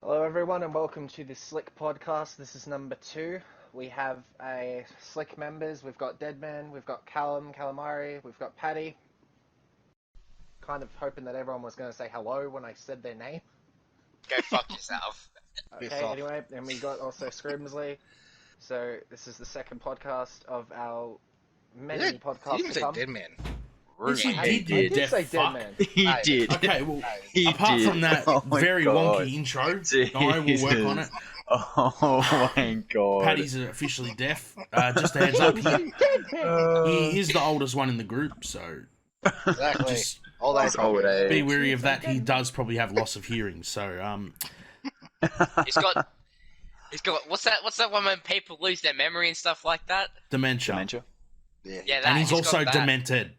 Hello everyone and welcome to the Slick podcast. This is number 2. We have Slick members. We've got Deadman, we've got Callum Calamari, we've got Paddy. Kind of hoping that everyone was going to say hello when I said their name. Go fuck yourself. Okay, anyway, and we got also Skrimsli. So this is the second podcast of our many podcasts You didn't to say come. Deadman. Yes, he I did, did you deaf say fuck. Deadman. He did. Okay, well, He apart did. from that Oh my very God. wonky intro, I will work on it. Oh my god. Paddy's officially deaf. Just a heads up, he is the oldest one in the group, so Exactly. just Old age. old age. be wary of that. He does probably have loss of hearing, so He's got what's that one when people lose their memory and stuff like that? dementia. Dementia? Yeah, that. And he's also got that. demented.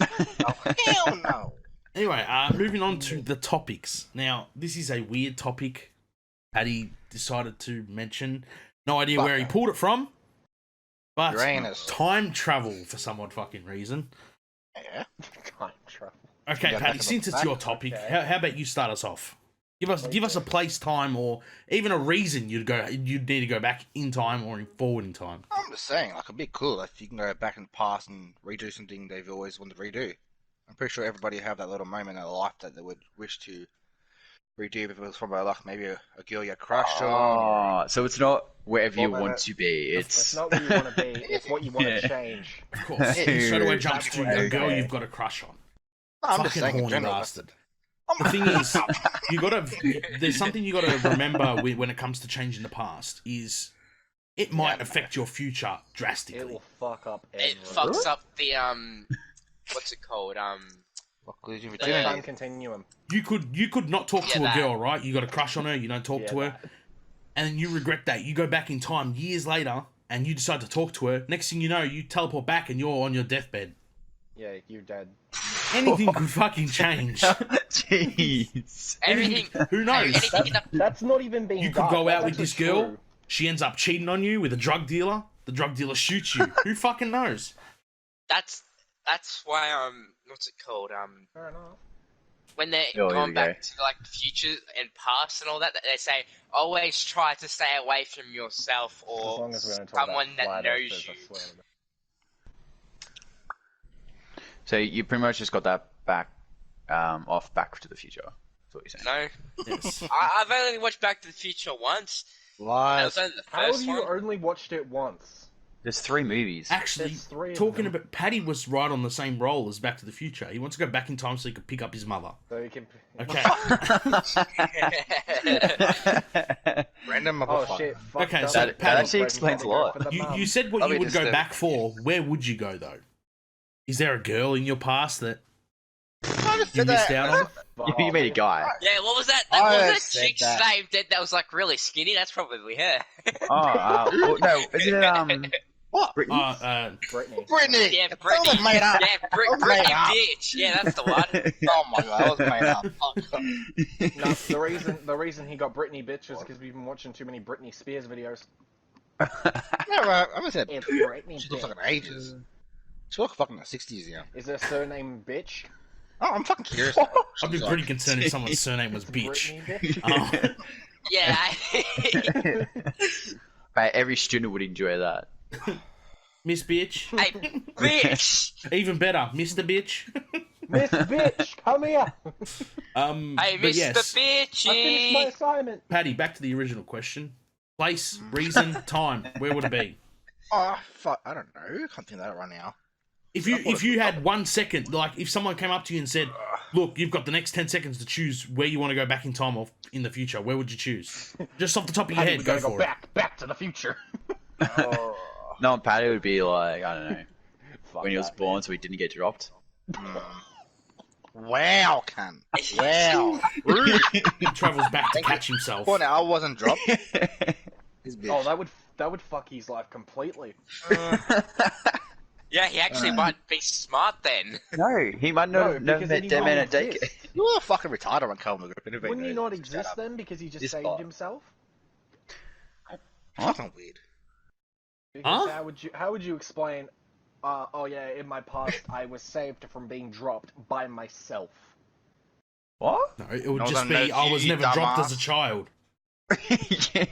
Oh, hell no. Anyway, moving on to the topics. Now, this is a weird topic Paddy decided to mention. No idea where he pulled it from, but Uranus. time travel for some odd fucking reason. Yeah. Time travel. Okay, Yeah, Paddy, back since in the it's your back, topic, okay. how about you start us off? Give us a place, time, or even a reason you'd need to go back in time or forward in time. I'm just saying, like, it'd be cool if you can go back in the past and redo something they've always wanted to redo. I'm pretty sure everybody have that little moment in their life that they would wish to redo if it was from maybe a girl you had crushed on. Oh, so it's not wherever you Well, want to be. It's It's not what you want to be, it's what you want to Yeah. change. Of course, he straight away jumps to Okay. a girl you've got a crush on. No, I'm just Fucking saying in horny general. bastard. The thing is, there's something you gotta remember when it comes to changing the past is it might affect your future It drastically. will fuck up It everything. fucks up the what's it called? Lose your The time virginity. continuum. You could not talk to a that. girl, right? You got a crush on her, you don't talk to her, that. and then you regret that. You go back in time years later and you decide to talk to her. Next thing you know, you teleport back and you're on your deathbed. Yeah, you're dead. Anything could fucking change. jeez. Everything. Who knows? Anything in the That's not even being You could dark, go out that's with this actually girl. true. She ends up cheating on you with a drug dealer. The drug dealer shoots you. Who fucking knows? That's why what's it called? Fair enough. When they're Oh, here going we back go. to like the future and past and all that, they say always try to stay away from yourself As or long as we don't talk someone about that flat knows earthers, you. I swear to God. So you pretty much just got that back off Back to the Future. That's what you're saying. No, Yes. I've only watched Back to the Future once. That was only the How have first you one. only watched it once? There's 3 movies. Actually, There's 3 of talking them. about Paddy was right on the same role as Back to the Future. He wants to go back in time so he could pick up his mother. So you can... Okay. Random Oh motherfucker. shit, fuck Okay, up. so that Paddy- actually explains a lot. You said what I'll you be would go disturbed. back for. Where would you go though? Is there a girl in your past that you missed out on? You made a guy. Yeah, what was that? I What was that said chick's that. name that was like really skinny? That's probably her. Oh, well, no, isn't it What? Brittany? Brittany. Brittany. Yeah, That Brittany. was made up. Yeah, That was Brittany made up. bitch. Yeah, that's the one. Oh my god, that was made up. No, the reason he got Britney bitch was because we've been watching too many Britney Spears videos. Yeah, right. I was at. It's Britney She looks bitch. like an ages. She looks fucking in the 60s, yeah. Is her surname bitch? Oh, I'm fucking curious. I'd be pretty concerned if someone's surname was It's bitch. Britney bitch? Um, Yeah. Mate, every student would enjoy that. Miss Bitch. Hey, bitch. Even better, Mr. Bitch. Miss bitch, come here! Hey, but Mr. yes, I finished my Bitchy. assignment. Paddy, back to the original question. Place, reason, time. Where would it be? Oh, fuck. I don't know. Can't think of that right now. If you had 1 second, like if someone came up to you and said, "Look, you've got the next 10 seconds to choose where you want to go back in time or in the future," where would you choose? Just off the top of your Paddy, head, we go gotta for go it. back to the future. No, Patty would be like, I don't know, Fuck when he was that, born so he didn't get dropped. Wow, cunt. Wow. He travels back to catch himself. Well, now I wasn't dropped. This bitch. Oh, that would fuck his life completely. Yeah, he actually might be smart then. No, he might No, not never because then met he Dead Man at wouldn't Daycare. exist. You're fucking retarded on Callum Calamari. Wouldn't he not exist then because he just This saved part. himself? Fucking weird. Because Huh? how would you explain? Oh yeah, in my past I was saved from being dropped by myself. What? No, it would No, just then be no, I was you never dropped dumbass. as a child. Yeah.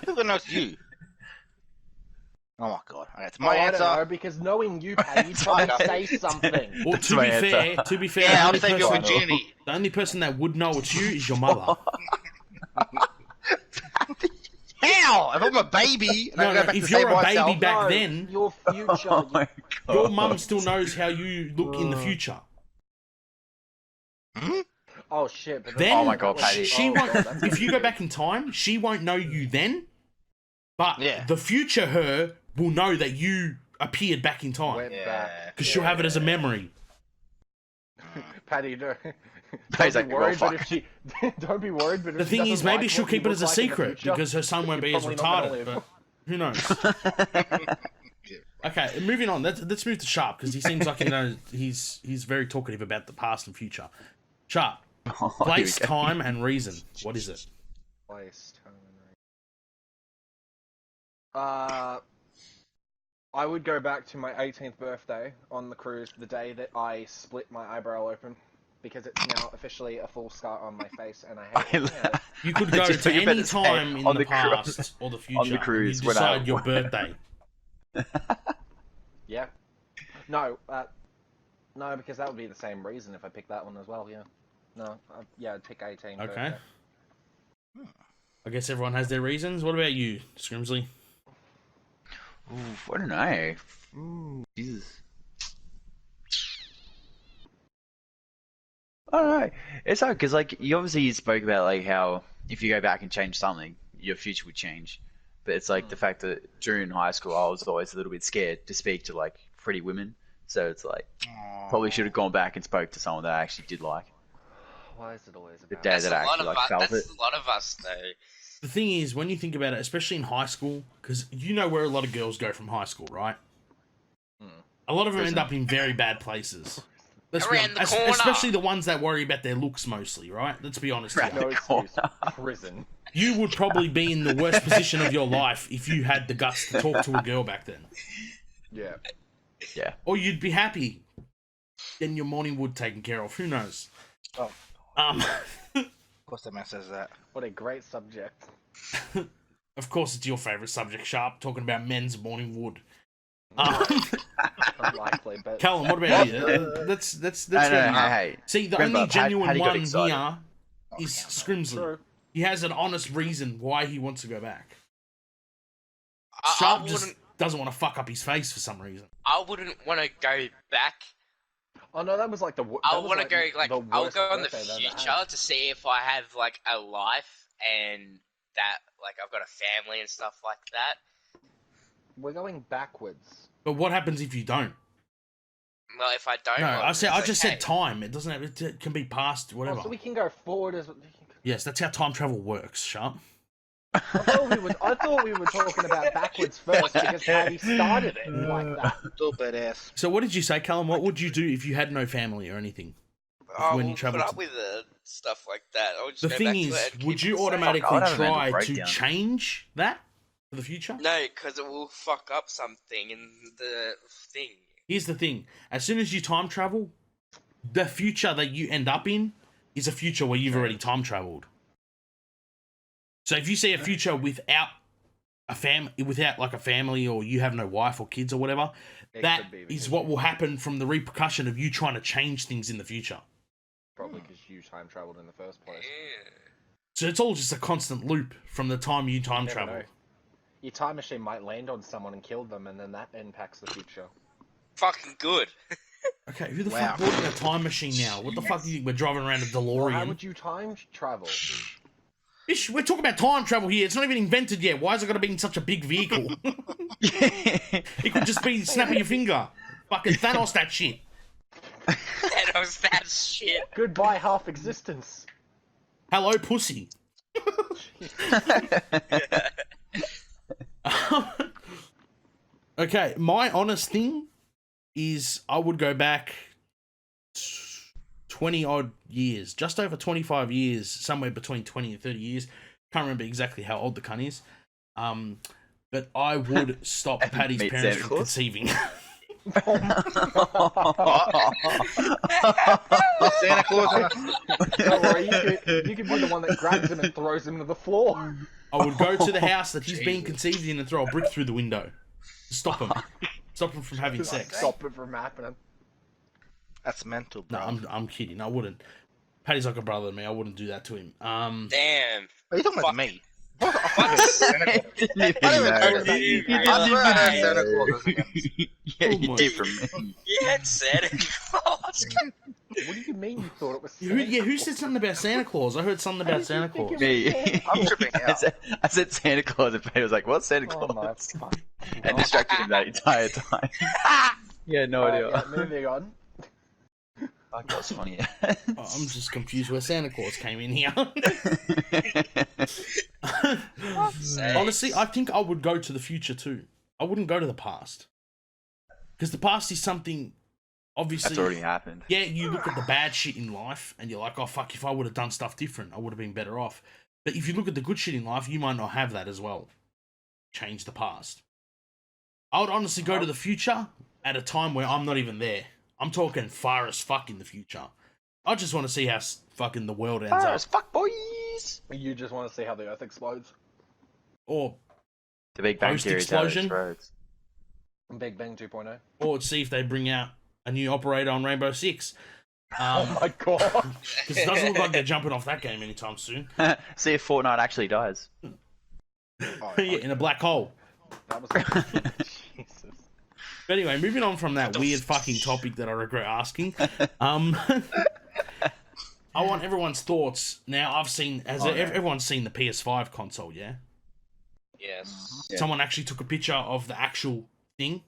Who gonna know it's you? Oh my god. Okay, it's Oh, my I answer. don't know, because knowing you, Paddy, you'd probably say something. Well, That's my answer. to be fair, Yeah, the, I'll only save your person, virginity. the only person that would know it's you is your mother. How? If I'm a baby and I No, go no, back if to save you're a myself, baby back No, then, your future. Oh my god. your mum still knows how you look in the future. Hmm? Oh shit! But Then Oh my God, that Paddy. she oh, won't. God, that's If you go weird. back in time, she won't know you then, but Yeah. the future her will know that you appeared back in time Went Yeah. back. because she'll have it as a memory. Paddy, Paddy's don't be like, well, worried, but fuck. if she, don't be worried, but if The she thing is, doesn't maybe like she'll what you keep it look as a like in the secret future, because her son won't be you're as probably not gonna retarded. live. But who knows? Okay, moving on. Let's move to Sharp because he seems like he's very talkative about the past and future. Sharp, Oh, here we place, go. time, and reason. What is it? Place, time, and I would go back to my 18th birthday on the cruise, the day that I split my eyebrow open, because it's now officially a full scar on my face, and I hate looking at it. You could go Just to thought you were any about to say, time in on the the past or the future. on the cruise, and you when I- decide your birthday. Yeah. No, no, because that would be the same reason if I picked that one as well. Yeah. No, yeah, I'd pick 18. Okay. Birthday. I guess everyone has their reasons. What about you, Skrimsli? Oof, I don't know. Jesus. I don't know. It's hard because, like, you spoke about like how if you go back and change something, your future would change. But it's like the fact that during high school, I was always a little bit scared to speak to like pretty women. So it's like probably should have gone back and spoke to someone that I actually did like. Why is it always The about? day That's that a I lot actually of like us. felt That's it. a lot of us, though. The thing is, when you think about it, especially in high school, because you know where a lot of girls go from high school, right? A lot of them end up in very bad places. Let's be Around the honest, corner. especially the ones that worry about their looks mostly, right? Let's be honest here. No excuse. Prison. You would probably be in the worst position of your life if you had the guts to talk to a girl back then. Yeah. Yeah. Or you'd be happy. Getting your morning wood taken care of. Who knows? Oh. Um, Of course, that man says that. What a great subject. of course, it's your favourite subject, Sharp, talking about men's morning wood. Unlikely, but Callum, what about you? That's No, fair no, enough. hey. See, the Remember, only genuine Paddy got one excited. here is Skrimsli. true. He has an honest reason why he wants to go back. I Sharp wouldn't. just doesn't want to fuck up his face for some reason. I wouldn't want to go back. Oh no, that was like the. I want to go like the I'll worst go in the birthday I've ever future had. to see if I have like a life and that like I've got a family and stuff like that. We're going backwards. But what happens if you don't? Well, if I don't, No, well, I just okay. said time. It doesn't have. It can be past whatever. Oh, so we can go forward as. Yes, that's how time travel works, Sharp. I thought we were talking about backwards first because Paddy started it like that. Stupid ass. So what did you say, Callum? What would you do if you had no family or anything? I when you will travel put up to- with stuff like that. I'll just The go thing back is, to it and would keep you it safe. automatically Fuck, I don't have a try mental to breakdown. change that for the future? No, because it will fuck up something in the thing. Here's the thing: as soon as you time travel, the future that you end up in is a future where you've already time traveled. So if you see a future without a family, or you have no wife or kids or whatever, It that could be the is case. what will happen from the repercussion of you trying to change things in the future. Probably because you time traveled in the first place. Yeah. So it's all just a constant loop from the time you time Never travel. know. Your time machine might land on someone and kill them, and then that impacts the future. Fucking good. Okay, who the Wow. fuck bought in a time machine now? What the fuck do you think? We're driving around a Well, how DeLorean? would you time travel? Bish, we're talking about time travel here. It's not even invented yet. Why is it got to be in such a big vehicle? It could just be snapping your finger. Fucking Thanos that shit. That was that shit. Goodbye, half existence. Hello, pussy. Okay, my honest thing is I would go back 20 odd years, just over 25 years, somewhere between 20 and 30 years. Can't remember exactly how old the cunt is. But I would stop Paddy's Meet parents Santa from Claus? conceiving. Santa Claus. Don't worry, you can be the one that grabs him and throws him to the floor. I would go to the house that he's being Jesus. conceived in and throw a brick through the window. Stop him. Stop him from having sex. Stop it from happening. That's mental, No, bro. I'm kidding. I wouldn't. Paddy's like a brother to me. I wouldn't do that to him. Damn. Are you talking about Fuck. me? I fucking Santa Claus. Didn't even I don't even know. know that. You I didn't swear I had even Santa know. Claus as a gun. Yeah, Oh you my- did from me. Yeah, it's Santa Claus. What do you mean you thought it was Who, Santa yeah, who Claus? said something about Santa Claus? I heard something about Santa think Claus. it Me. I'm tripping out. I said Santa Claus, and Paddy was like, "What's Santa Oh my Claus?" fuck. and distracted him that entire time. Yeah, no idea. Yeah, moving on. Fuck, that was funny. Oh, I'm just confused where Santa Claus came in here. Honestly, I think I would go to the future too. I wouldn't go to the past. Because the past is something, obviously... That's already happened. Yeah, you look at the bad shit in life and you're like, oh fuck, if I would have done stuff different, I would have been better off. But if you look at the good shit in life, you might not have that as well. Change the past. I would honestly go to the future at a time where I'm not even there. I'm talking far as fuck in the future. I just want to see how fucking the world ends up. Fuck, boys! You just want to see how the Earth explodes. Or The Big Bang Theory is how it Post-explosion? explodes. Big Bang 2.0. or see if they bring out a new operator on Rainbow Six. Oh my god. Because it doesn't look like they're jumping off that game anytime soon. See if Fortnite actually dies. Oh, Yeah, in a black hole. That was Jesus. But anyway, moving on from that weird fucking topic that I regret asking. I want everyone's thoughts. Now, I've seen... Everyone's seen the PS5 console, yeah? Yes. Yeah. Someone actually took a picture of the actual thing.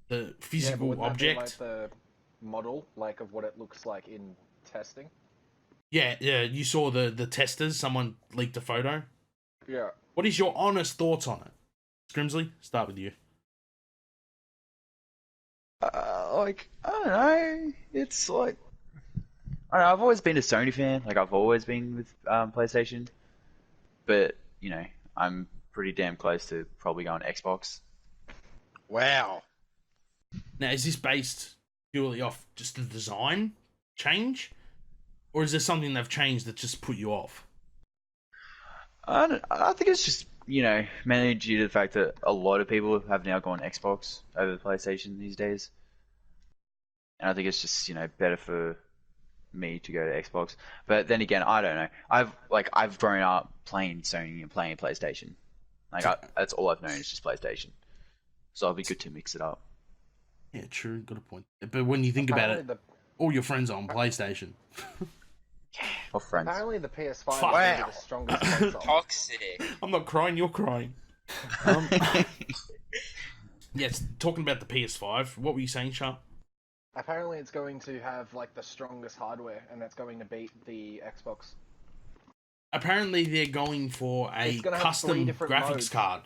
The Yeah, but physical wouldn't that be, object. like the model, like of what it looks like in testing. Yeah, you saw the testers. Someone leaked a photo. Yeah. What is your honest thoughts on it? Skrimsli, start with you. I don't know. It's like, I don't know. I've always been a Sony fan. Like, I've always been with PlayStation. But, you know, I'm pretty damn close to probably going Xbox. wow. Now, is this based purely off just the design change? Or is there something they've changed that just put you off? I think it's just, you know, mainly due to the fact that a lot of people have now gone Xbox over the PlayStation these days. And I think it's just, you know, better for me to go to Xbox. But then again, I don't know. I've grown up playing Sony and playing PlayStation. That's all I've known is just PlayStation. So it'll be good to mix it up. Yeah, true, got a point. But when you think about it, all your friends are on PlayStation. Or friends. Apparently the PS5 Fuck. is Wow. the strongest console. Toxic. I'm not crying, you're crying. Yes, talking about the PS5, what were you saying, Sharp? Apparently it's going to have like the strongest hardware, and that's going to beat the Xbox. Apparently they're going for a It's gonna have custom 3 different graphics modes. card.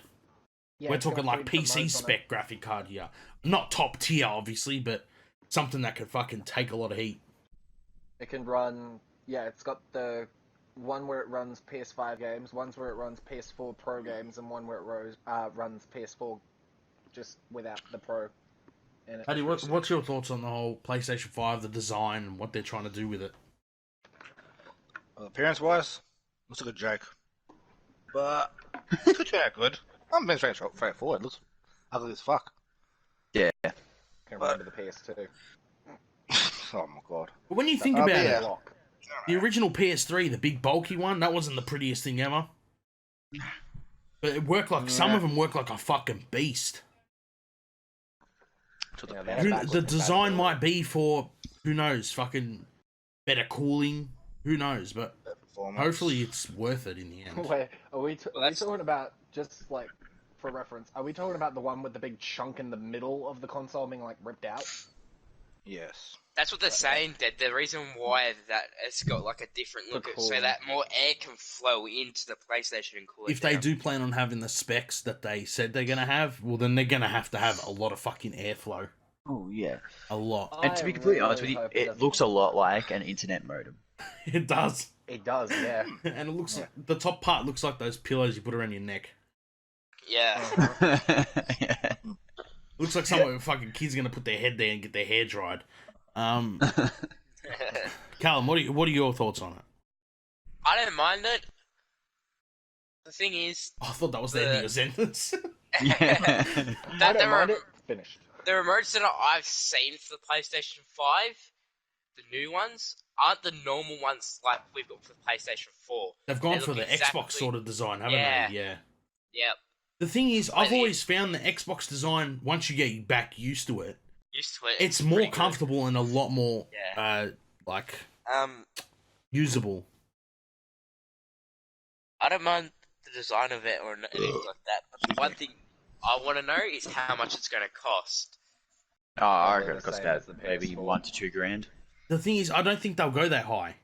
Yeah, We're it's got talking 3 like different PC modes on spec it. graphic card here. Not top tier, obviously, but something that could fucking take a lot of heat. It can run. Yeah, it's got the one where it runs PS5 games, one's where it runs PS4 Pro games, and one where it runs PS4 just without the Pro. In it. Paddy, what's your thoughts on the whole PlayStation 5, the design, and what they're trying to do with it? Appearance-wise, looks like a joke. But it could turn out good. I'm being straightforward. Looks ugly as fuck. Yeah. Can remember the PS2. Oh my god. But when you think but about yeah. it, Block. the original PS3, the big bulky one, that wasn't the prettiest thing ever. But it worked like, some of them work like a fucking beast. To the Yeah, pen. they're backwards The compatible. design might be for, who knows, fucking better cooling, who knows, but Performance. hopefully it's worth it in the end. Wait, are we that's- talking about, just like for reference, are we talking about the one with the big chunk in the middle of the console being like ripped out? Yes. That's what they're saying. That the reason why that it's got like a different look, so cooling. that more air can flow into the PlayStation and cool it If they down. do plan on having the specs that they said they're gonna have, well then they're gonna have a lot of fucking airflow. Oh, yeah. A lot. And to be completely honest with you, hope it doesn't. looks a lot like an internet modem. It does. It does, yeah. And it looks the top part looks like those pillows you put around your neck. Yeah. Yeah. Looks like some fucking kid's gonna put their head there and get their hair dried. Callum, what are your thoughts on it? I don't mind it. The thing is, I thought that was the end of your sentence. Yeah. I don't mind it. Finished. the remotes that I've seen for the PlayStation 5, the new ones, aren't the normal ones like we've got for the PlayStation 4. They've gone They for look the Xbox sort of design, haven't Yeah. they? Yeah. Yep. The thing is, I've Like, always found the Xbox design, once you get back used to it, Used to it. it's more pretty good. comfortable and a lot more, Yeah. usable. I don't mind the design of it or anything like that. But one thing I want to know is how much it's going to cost. Oh, I Probably reckon it the cost same as about the maybe PS4. $1 to $2 grand. The thing is, I don't think they'll go that high.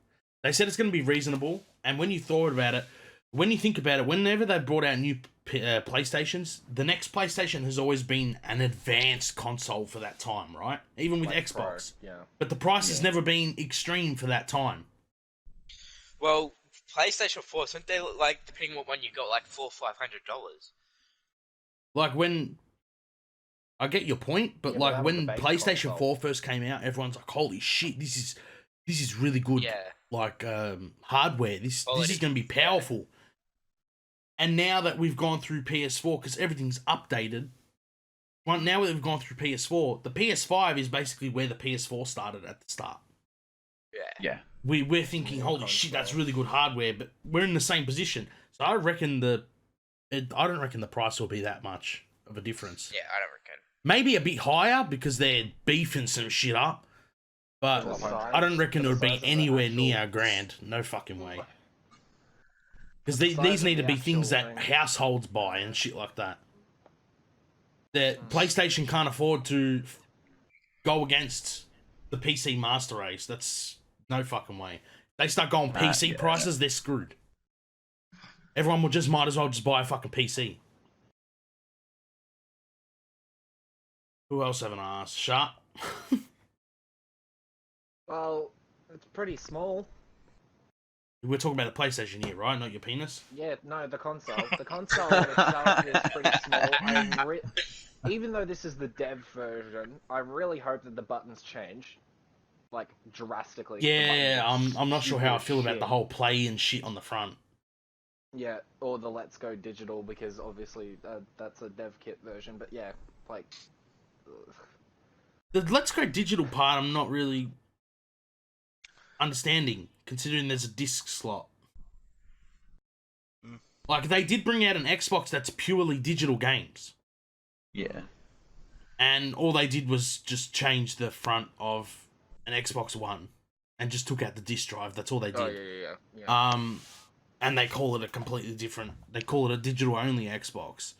They said it's going to be reasonable, and when you thought about it, when you think about it, whenever they brought out new PlayStations, the next PlayStation has always been an advanced console for that time, right? Even with Like Xbox. Pro, yeah. But the price has never been extreme for that time. Well, PlayStation 4, don't they look like, depending on what one you got, like $400 or $500? Like when... I get your point, but Yeah, but like that was when the base PlayStation console. 4 first came out, everyone's like, holy shit, this is really good. Yeah. Like hardware. This Quality. is going to be powerful. And now that we've gone through PS4, because everything's updated, now that we've gone through PS4, the PS5 is basically where the PS4 started at the start. Yeah. Yeah. We're thinking, holy shit, that's really good hardware, but we're in the same position. So I reckon I don't reckon the price will be that much of a difference. Yeah, I don't reckon. Maybe a bit higher because they're beefing some shit up, but For the size- I don't reckon for it the would be size of the anywhere actual- near a grand. No fucking way. Because For the size these of need to the be things actual that thing. households buy and shit like that. That PlayStation can't afford to go against the PC master race. That's no fucking way. They start going PC yeah. prices, they're screwed. Everyone will might as well just buy a fucking PC. Who else haven't I asked? Sharp? Well, it's pretty small. We're talking about the PlayStation here, right? Not your penis? Yeah, no, the console. The console itself is pretty small. Even though this is the dev version, I really hope that the buttons change, like drastically. The Yeah, buttons are I'm not sure how I stupid feel as about the shit. whole play and shit on the front. Yeah, or the Let's Go Digital, because obviously that's a dev kit version. But yeah, like, ugh. The Let's Go Digital part, I'm not really understanding, considering there's a disc slot. Like, they did bring out an Xbox that's purely digital games. Yeah. And all they did was just change the front of an Xbox One and just took out the disc drive. That's all they did. Oh yeah. And they call it a completely different... They call it a digital-only Xbox.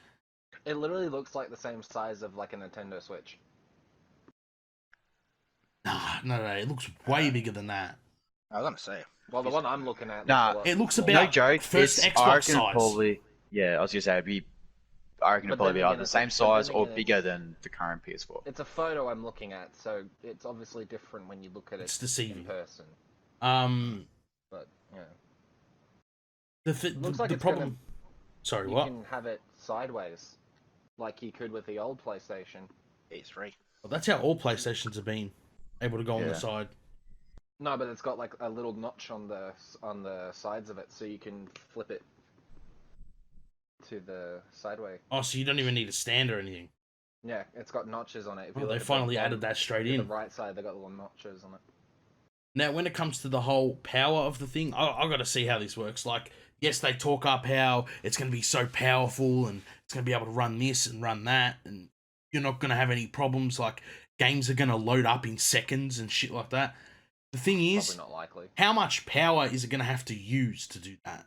It literally looks like the same size of like a Nintendo Switch. Nah, no, it looks way bigger than that. I was gonna say. Well, the one I'm looking at. Nah, looks a lot It looks smaller. about No joke. first It's, Xbox I reckon size. probably. Yeah, I was gonna say it'd be. I reckon it'd But probably then be again, either the it's same but size then or again, bigger than the current PS4. It's a photo I'm looking at, so it's obviously different when you look at It's it deceiving. in person. But yeah, looks like the it's problem... Sorry, you what? can have it sideways, like you could with the old PlayStation. PS3. Well, that's how all PlayStations have been able to go on the Yeah. side. No, but it's got like a little notch on the sides of it, so you can flip it to the sideway. Oh, so you don't even need a stand or anything. Yeah, it's got notches on it. If Oh, you they look at finally the added that straight to in. the right side, they got little notches on it. Now, when it comes to the whole power of the thing, I got to see how this works. Like, yes, they talk up how it's going to be so powerful and it's going to be able to run this and run that, and you're not going to have any problems. Like, games are going to load up in seconds and shit like that. The thing is, Probably not likely. how much power is it going to have to use to do that?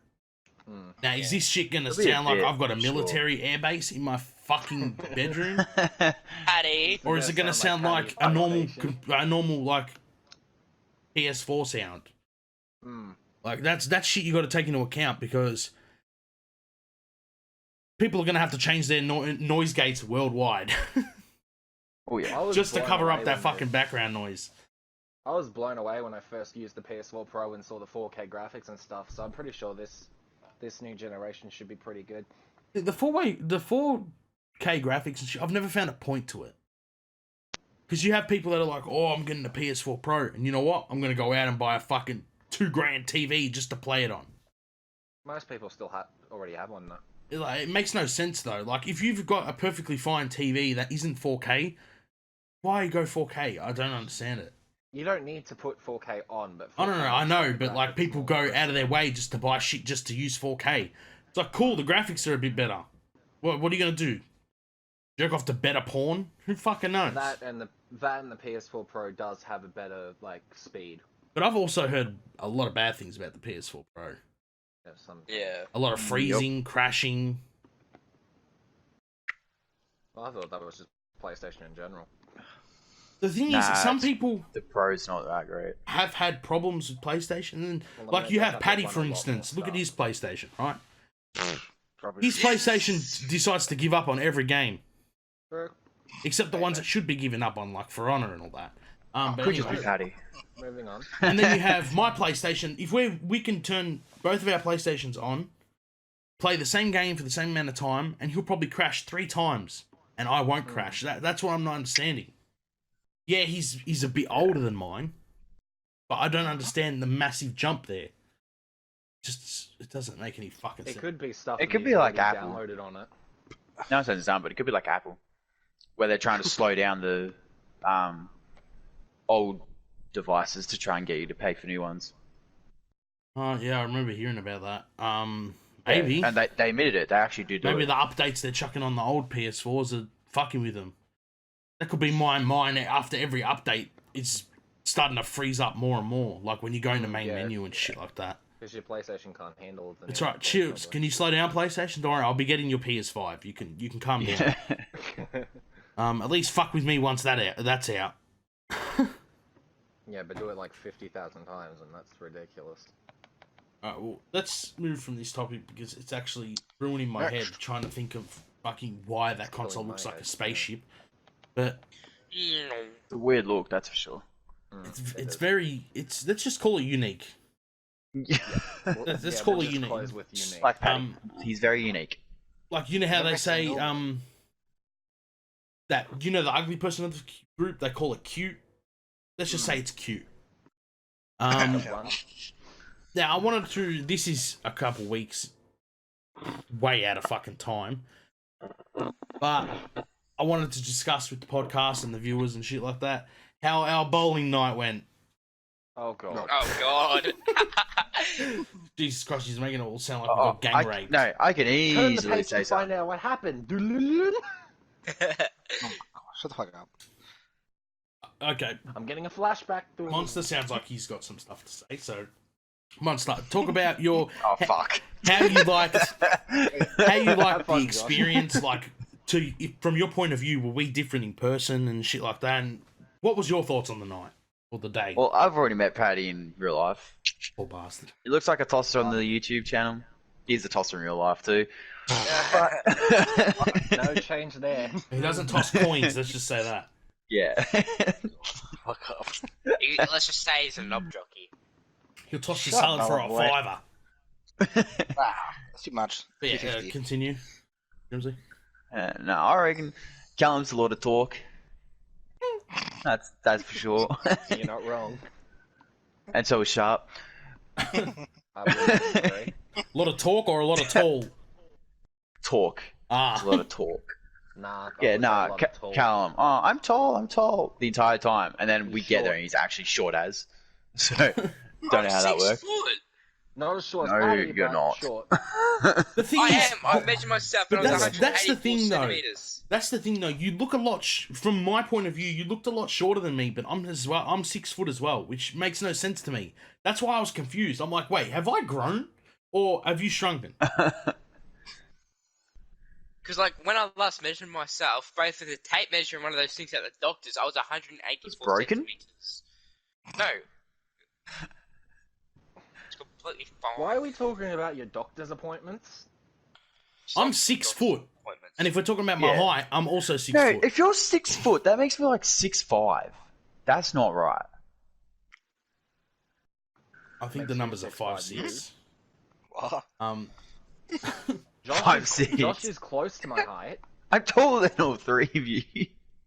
Now, is this shit going to It'll be a sound like bit, I've got a I'm sure. military airbase in my fucking bedroom? Paddy. Or is it going to sound like a normal like PS4 sound? Like that's shit you got to take into account, because people are going to have to change their noise gates worldwide Oh yeah. I was just to blown cover away up that when fucking background noise. I was blown away when I first used the PS4 Pro and saw the 4K graphics and stuff. So I'm pretty sure this new generation should be pretty good. The 4 graphics and shit. I've never found a point to it. Because you have people that are like, oh, I'm getting a PS4 Pro, and you know what? I'm gonna go out and buy a fucking $2,000 TV just to play it on. Most people still already have one though. Like, it makes no sense though. Like, if you've got a perfectly fine TV that isn't 4K, why go 4K? I don't understand it. You don't need to put 4K on, but I don't know. I know, but like people go out of their way just to buy shit just to use 4K. It's like, cool, the graphics are a bit better. What are you gonna do? Jerk off to better porn? Who fucking knows? That and the PS4 Pro does have a better like speed. But I've also heard a lot of bad things about the PS4 Pro. Yeah. A lot of freezing, crashing. Well, I thought that was just PlayStation in general. The thing is, some people the Pro's not that great. have had problems with PlayStation, and Well, like you they have have Paddy, one for a lot instance. more Look at stuff. his PlayStation, right? Probably. His PlayStation decides to give up on every game, True. except the ones that should be given up on, like For Honor and all that. But Could just anyway. be Paddy. Moving on. And then you have my PlayStation. If we can turn both of our PlayStations on, play the same game for the same amount of time, and he'll probably crash 3 times, and I won't crash. That's what I'm not understanding. Yeah, he's a bit older than mine, but I don't understand the massive jump there. Just it doesn't make any fucking sense. It could be stuff. It that could you've be like already Apple. Downloaded on it. No, it's not, but it could be like Apple, where they're trying to slow down the old devices to try and get you to pay for new ones. Oh yeah, I remember hearing about that. Maybe. And they admitted it. They actually do Maybe it. the updates they're chucking on the old PS4s are fucking with them. That could be mine after every update. It's starting to freeze up more and more. Like when you go in the main menu and shit like that. Because your PlayStation can't handle the. It's right. Cheers. Can you slow down, PlayStation? Don't worry, I'll be getting your PS5. You can calm down. At least fuck with me once that's out. Yeah, but do it like 50,000 times, and that's ridiculous. Alright, well, let's move from this topic because it's actually ruining my head trying to think of fucking why that console killing looks my like a head, spaceship. But It's a weird look, that's for sure. let's just call it unique. Let's call it unique. Close with unique. Like Paddy. He's very unique. Like, you know how they Never say seen that, you know, the ugly person of the group, they call it cute. Let's just say it's cute. Now I wanted to. This is a couple weeks way out of fucking time, but I wanted to discuss with the podcast and the viewers and shit like that how our bowling night went. Oh god. Oh god. Jesus Christ, she's making it all sound like we got gang raped. No, I can Turn the easily page say to find something. out what happened. Oh my god, shut the fuck up. Okay, I'm getting a flashback. Monster sounds like he's got some stuff to say. So, Monster, talk about your Oh fuck. how you liked Have fun, the Josh. experience, like from your point of view. Were we different in person and shit like that? And what was your thoughts on the night or the day? Well, I've already met Paddy in real life. Poor bastard. He looks like a tosser on the YouTube channel. He's a tosser in real life too. No change there. He doesn't toss coins. Let's just say that. Yeah. Fuck up. Let's just say he's a knob jockey. He'll toss your Shut salad for a up, boy. $5. Wow, that's too much. But yeah, 50. continue. Grimsli? No, I reckon Callum's a lot of talk. That's for sure. You're not wrong. And so is Sharp. I would agree. A lot of talk or a lot of tall? Talk. Ah. A lot of talk. Nah. I Yeah, would say a nah, lot of talk. Callum. Oh, I'm tall. The entire time. And then we He's get there short. and he's actually short as. So, don't know how that 6 works. foot. Not as short No, as Paddy, you're but not. short. The thing I is, am. I measured myself when But I was that's the 184 thing, though. centimeters. that's the thing, though. You look a lot, from my point of view, you looked a lot shorter than me, but I'm 6 foot as well, which makes no sense to me. That's why I was confused. I'm like, wait, have I grown? Or have you shrunken? Because, like, when I last measured myself, both with the tape measure and one of those things at the doctor's, I was 184 broken? centimeters. No. It's completely fine. Why are we talking about your doctor's appointments? I'm 6 foot. Appointments. And if we're talking about my Yeah. height, I'm also 6 No, foot. if you're 6 foot, that makes me like 6'5". That's not right. I think Makes the you numbers are 6'5" 5'6". What? Josh 5'6". Josh is close to my height. I'm taller than all three of you.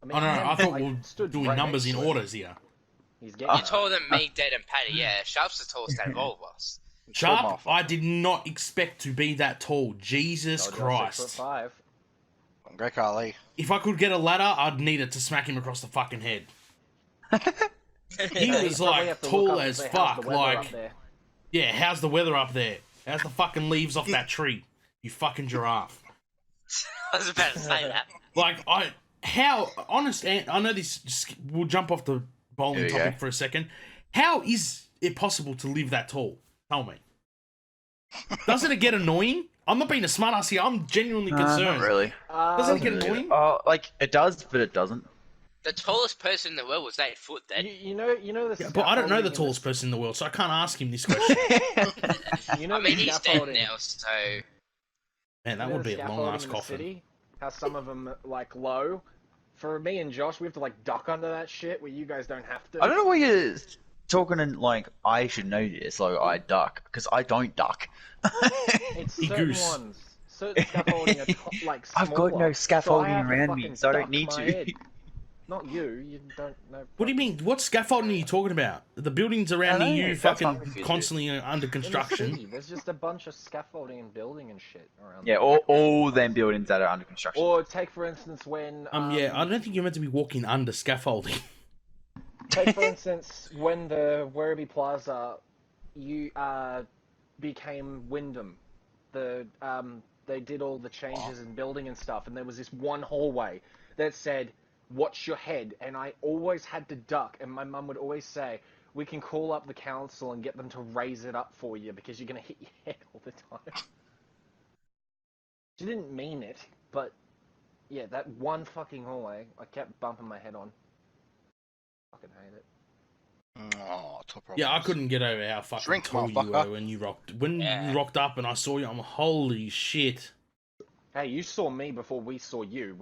I mean, I don't know. I him, thought like, we were stood doing right numbers next in to him. orders here. He's getting You're taller than me, Dead, and Paddy. Yeah, Sharp's the tallest out of all of us. Sharp, I did not expect to be that tall. Jesus Christ. 6'5". Great Carly. If I could get a ladder, I'd need it to smack him across the fucking head. He was Probably like have to look tall up and as say, "How's the fuck. weather up Like, there?" yeah, how's the weather up there? How's the fucking leaves off that tree? You fucking giraffe. I was about to say that. Like, honest, I know this, we'll jump off the bowling Here we topic go. for a second. How is it possible to live that tall? Tell me. Doesn't it get annoying? I'm not being a smartass here. I'm genuinely concerned. Not really. Doesn't it get annoying? Oh, like it does, but it doesn't. The tallest person in the world was 8 foot then. You know the. Yeah, but I don't know the scaffolding in tallest person in the world, so I can't ask him this question. You know I mean, the he's dead scaffolding. now, so... Man, that You know would the be a long scaffolding ass in the coffin. city? How some of them like low. For me and Josh, we have to like duck under that shit where you guys don't have to. I don't know why you're talking in like I should know this. Like I duck because I don't duck. It's He certain goose. ones. Certain scaffolding are like I've got no smaller, scaffolding so I have to around me, fucking so I don't duck need my to. head. Not you. You don't know. What do you mean? What scaffolding are you talking about? The buildings around I don't know, you that's what I'm fucking confused with. constantly under In the construction. city, there's just a bunch of scaffolding and building and shit around. Yeah, there. all them buildings that are under construction. Or take for instance when. Yeah, I don't think you're meant to be walking under scaffolding. Take for instance when the Werribee Plaza, you became Wyndham. They did all the changes in building and stuff, and there was this one hallway that said, "Watch your head," and I always had to duck, and my mum would always say, "We can call up the council and get them to raise it up for you because you're gonna hit your head all the time." She didn't mean it, but yeah, that one fucking hallway, I kept bumping my head on. Fucking hate it. Oh, top Yeah, I couldn't get over how fucking Shrink, tall you motherfucker. were when you rocked. When Yeah. you rocked up and I saw you, I'm holy shit. Hey, you saw me before we saw you.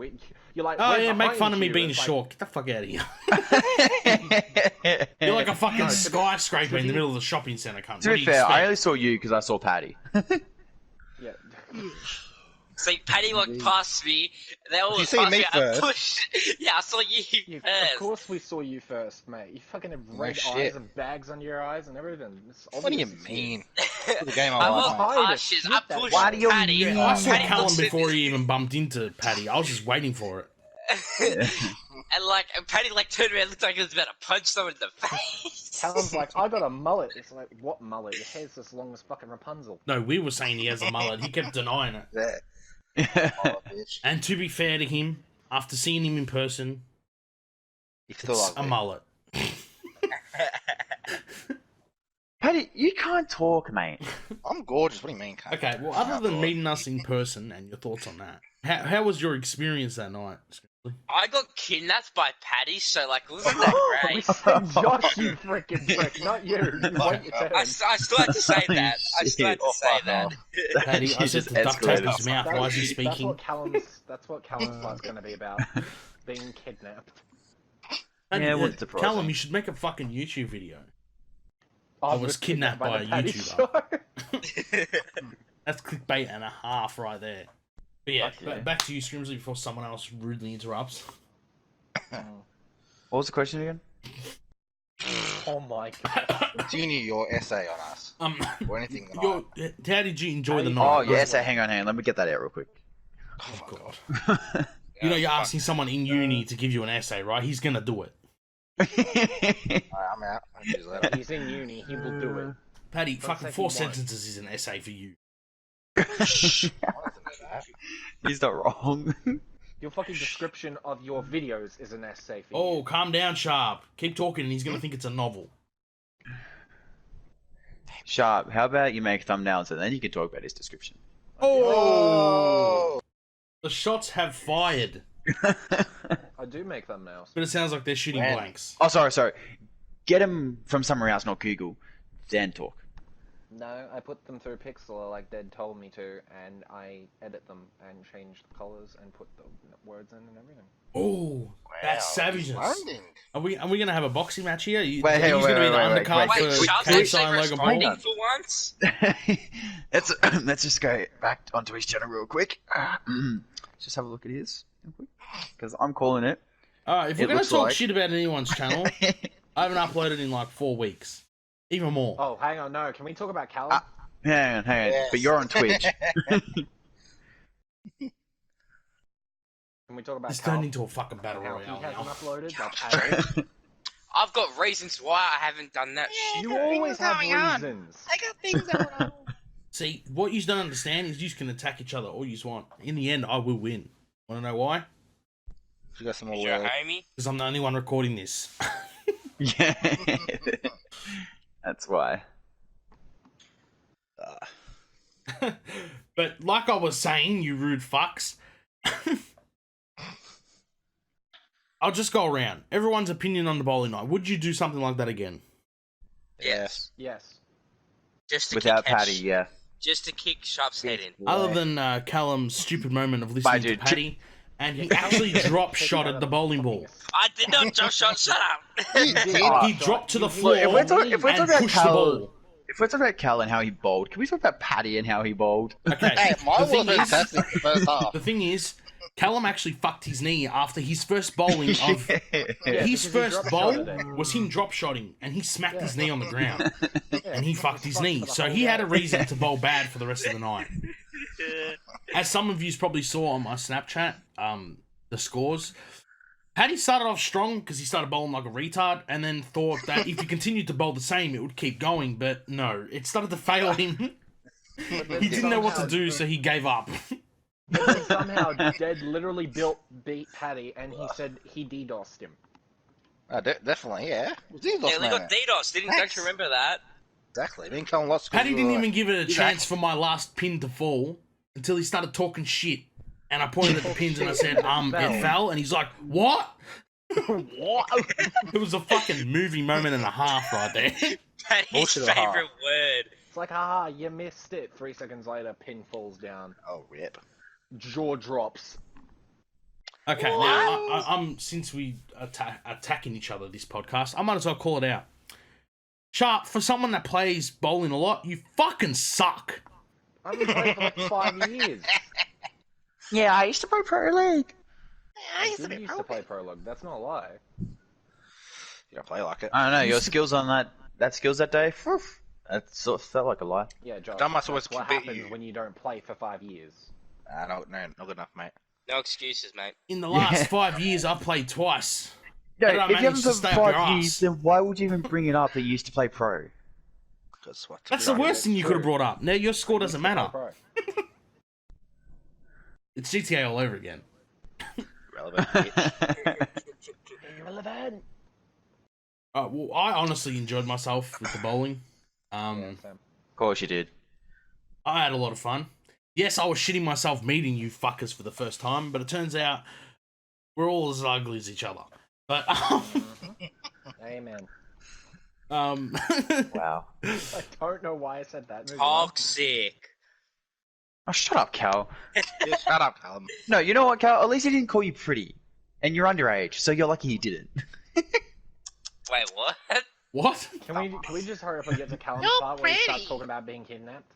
You're like, Oh we're yeah, make behind fun of me you. being It's like, short. Get the fuck out of here. You're like a fucking skyscraper in the middle of the shopping centre, cunt. To What be do you fair, I expect? only saw you because I saw Paddy. Yeah. See, Paddy walked past me, they all You walked see past me me, I first? pushed... Yeah, I saw you Yeah, first. of course we saw you first, mate. You fucking have No red shit. eyes and bags under your eyes and everything. It's What do you obvious it's mean? The game I I walked like. Hide past it. you, Shit, I that pushed Why do you Paddy. mean? I saw Paddy Callum looks at before me, he even bumped into Paddy. I was just waiting for it. and Paddy turned around and looked like he was about to punch someone in the face. Callum's like, I got a mullet. It's like, what mullet? Your hair's as long as fucking Rapunzel. No, we were saying he has a mullet. He kept denying it. Yeah. Oh, bitch. And to be fair to him, after seeing him in person, You still it's like a mullet. Paddy, you can't talk, mate. I'm gorgeous. What do you mean, cunt? Okay, well, other than meeting us in person and your thoughts on that, how was your experience that night? Skrimsli? I got kidnapped by Paddy, so it wasn't that We great. said Josh, you freaking prick, not you. You wait your turn. I still had to say that. I still had to say that. Paddy, I You said just to duct tape escalated. his mouth. Why is he That's speaking? what Callum's fight's gonna be about. Being kidnapped. And, Yeah, it wasn't surprising. Callum, you should make a fucking YouTube video. I was kidnapped by the a Paddy YouTuber. Show. That's clickbait and a half right there. But yeah, Fuck yeah. back to you, Skrimsli, before someone else rudely interrupts. What was the question again? Oh my god. Continue your essay on us. Or anything that How did you enjoy the Oh, night? Oh, yeah, so hang on. Let me get that out real quick. Oh, God. You know, you're asking someone in uni to give you an essay, right? He's gonna do it. Alright, I'm out. I'll see you later. He's in uni, he will do it. Paddy, Don't fucking say 4 he won't. sentences is an essay for you. I wanted to know that. He's not wrong. Your fucking description of your videos is an essay for Oh, you. calm down, Sharp. Keep talking and he's gonna think it's a novel. Sharp, how about you make thumbnails and then you can talk about his description. Oh! The shots have fired, I do make thumbnails. but it sounds like they're shooting Man. blanks. Oh, sorry. Get him from somewhere else, not Google. Then talk. No, I put them through Pixel like Dad told me to, and I edit them and change the colors and put the words in and everything. Oh, that's savageness. Learning. Are we gonna have a boxing match here? Wait, he's hang on, gonna be wait, the wait, undercard wait, Wait, for Sharp's KSI and actually Logan Paul. responding for once? Let's just go back onto his channel real quick. Just have a look at his. Because I'm calling it. Alright, if we're It gonna looks talk like- shit about anyone's channel, I haven't uploaded in like 4 weeks. Even more. Oh, hang on, no. Can we talk about Callum? Hang on. Yes. But you're on Twitch. Can we talk about It's Callum? turned into a fucking battle How royale he hasn't now. uploaded? That's added. I've got reasons why I haven't done that. You always have reasons. I got things going on. See, what you don't understand is you can attack each other all you want. In the end, I will win. Want to know why? You got some more You're a words. homie. Because I'm the only one recording this. Yeah. That's why. But like I was saying, you rude fucks. I'll just go around. Everyone's opinion on the bowling night. Would you do something like that again? Yes. Yes. Just to Without kick Paddy, Hesh- yeah. Just to kick Sharp's head in. Other than Callum's stupid moment of listening to dude, Paddy, and he actually drop shotted the bowling ball. I did not jump shot. Shut up. He dropped to the floor Look, if we're and talking about pushed the Cal, ball. if we're talking about Cal and how he bowled, can we talk about Paddy and how he bowled? Okay, Hey, the mine thing was is, fantastic the first half. the thing is, Callum actually fucked his knee after his first bowling of Yeah, his because he first drop-shotted bowl it. was him drop shotting, and he smacked his knee on the ground, Yeah, and he fucked his fucked knee. for the So whole he had a game. reason to bowl bad for the rest of the night. As some of you probably saw on my Snapchat, the scores. Paddy started off strong because he started bowling like a retard, and then thought that if he continued to bowl the same, it would keep going. But no, it started to fail him. He didn't know what to do, so he gave up. But then somehow Dead literally beat Paddy, and he said he DDoSed him. Definitely, yeah. Yeah, they got DDoS. Don't you remember that? Exactly. Me and Colin lost. Paddy didn't even give it a Yeah. chance for my last pin to fall until he started talking shit. And I pointed at the pins and I said, it fell. And he's like, what? What? It was a fucking movie moment and a half right there. Paddy's Bullshit and a half. favorite word. It's like, haha, you missed it. 3 seconds later, pin falls down. Oh, rip. Jaw drops. Okay, now, I'm since we attacking each other this podcast, I might as well call it out. Sharp, for someone that plays bowling a lot, you fucking suck. I've been playing for like 5 years. Yeah, I used to play Pro League. I used to play Prologue. That's not a lie. You don't play like it. I don't know, your skills on that skills that day, phew, that sort of felt like a lie. Yeah, Josh. That must always That's what beat happens you. when you don't play for 5 years. No, not good enough, mate. No excuses, mate. In the last 5 years, I've played twice. No, How did I if you haven't manage to played stay for up your 5 ass? years, then why would you even bring it up that you used to play Pro? Because what? That's the worst thing you could have brought up. Now your score doesn't matter. Pro. It's GTA all over again. Relevant. bitch. Irrelevant. Well, I honestly enjoyed myself with the bowling. Yeah, Sam. Of course you did. I had a lot of fun. Yes, I was shitting myself meeting you fuckers for the first time, but it turns out we're all as ugly as each other. But Amen. Wow. I don't know why I said that. Moving on. Toxic. Oh, shut up, Cal. Yeah, shut up, Callum. No, you know what, Cal? At least he didn't call you pretty. And you're underage, so you're lucky he didn't. Wait, what? what? Can we just hurry up and get to Callum's part where he starts talking about being kidnapped?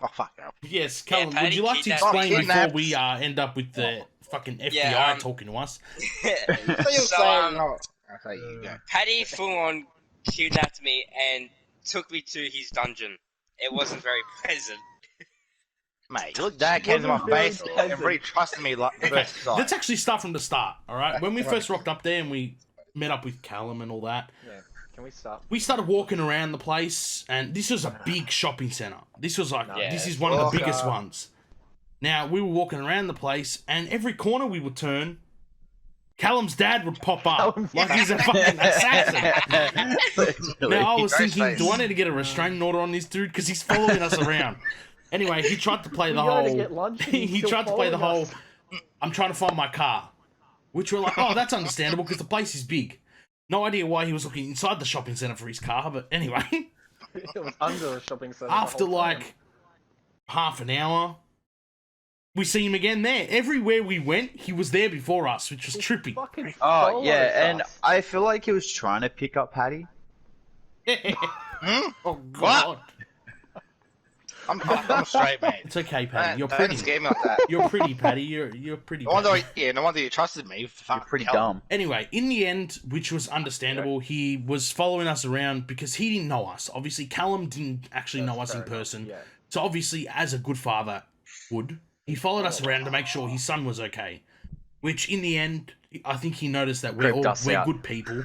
Oh, fuck no. Yes, Callum, would Paddy you like to kidnapped- explain before Kidnapped. we end up with the fucking FBI Yeah, talking to us? No. Okay, you go. Paddy full on kidnapped me and took me to his dungeon. It wasn't very pleasant. Mate, look, Dad came to my face and really trusted me like the Okay, first time. let's actually start from the start, alright? When we first rocked up there and we met up with Callum and all that, Yeah. Can we stop? we started walking around the place, and this was a big shopping center. This was like, Yeah. this is one of the Oh, biggest God. ones. Now, we were walking around the place, and every corner we would turn, Callum's dad would pop up Callum's like he's a fucking assassin. Now, I was Great thinking, face. do I need to get a restraining order on this dude? Because he's following us around. Anyway, he tried to play the We gotta whole... get lunch and he's he still tried to play the following whole, us. I'm trying to find my car. Which we're like, oh, that's understandable because the place is big. No idea why he was looking inside the shopping centre for his car, but anyway. It was under a shopping center. the After whole time. like half an hour, we see him again there. Everywhere we went, he was there before us, which was trippy. Fucking Oh, follows yeah, and us. I feel like he was trying to pick up Paddy. Oh god. I'm straight, mate. It's okay, Paddy. You're Don't pretty. scare me like that. You're pretty, Paddy. You're pretty. No wonder, Paddy. no wonder you trusted me. You're pretty dumb. Anyway, in the end, which was understandable, he was following us around because he didn't know us. Obviously, Callum didn't actually know us in person. Yeah. So obviously, as a good father would, he followed us around to make sure his son was okay. Which, in the end, I think he noticed that we're good people.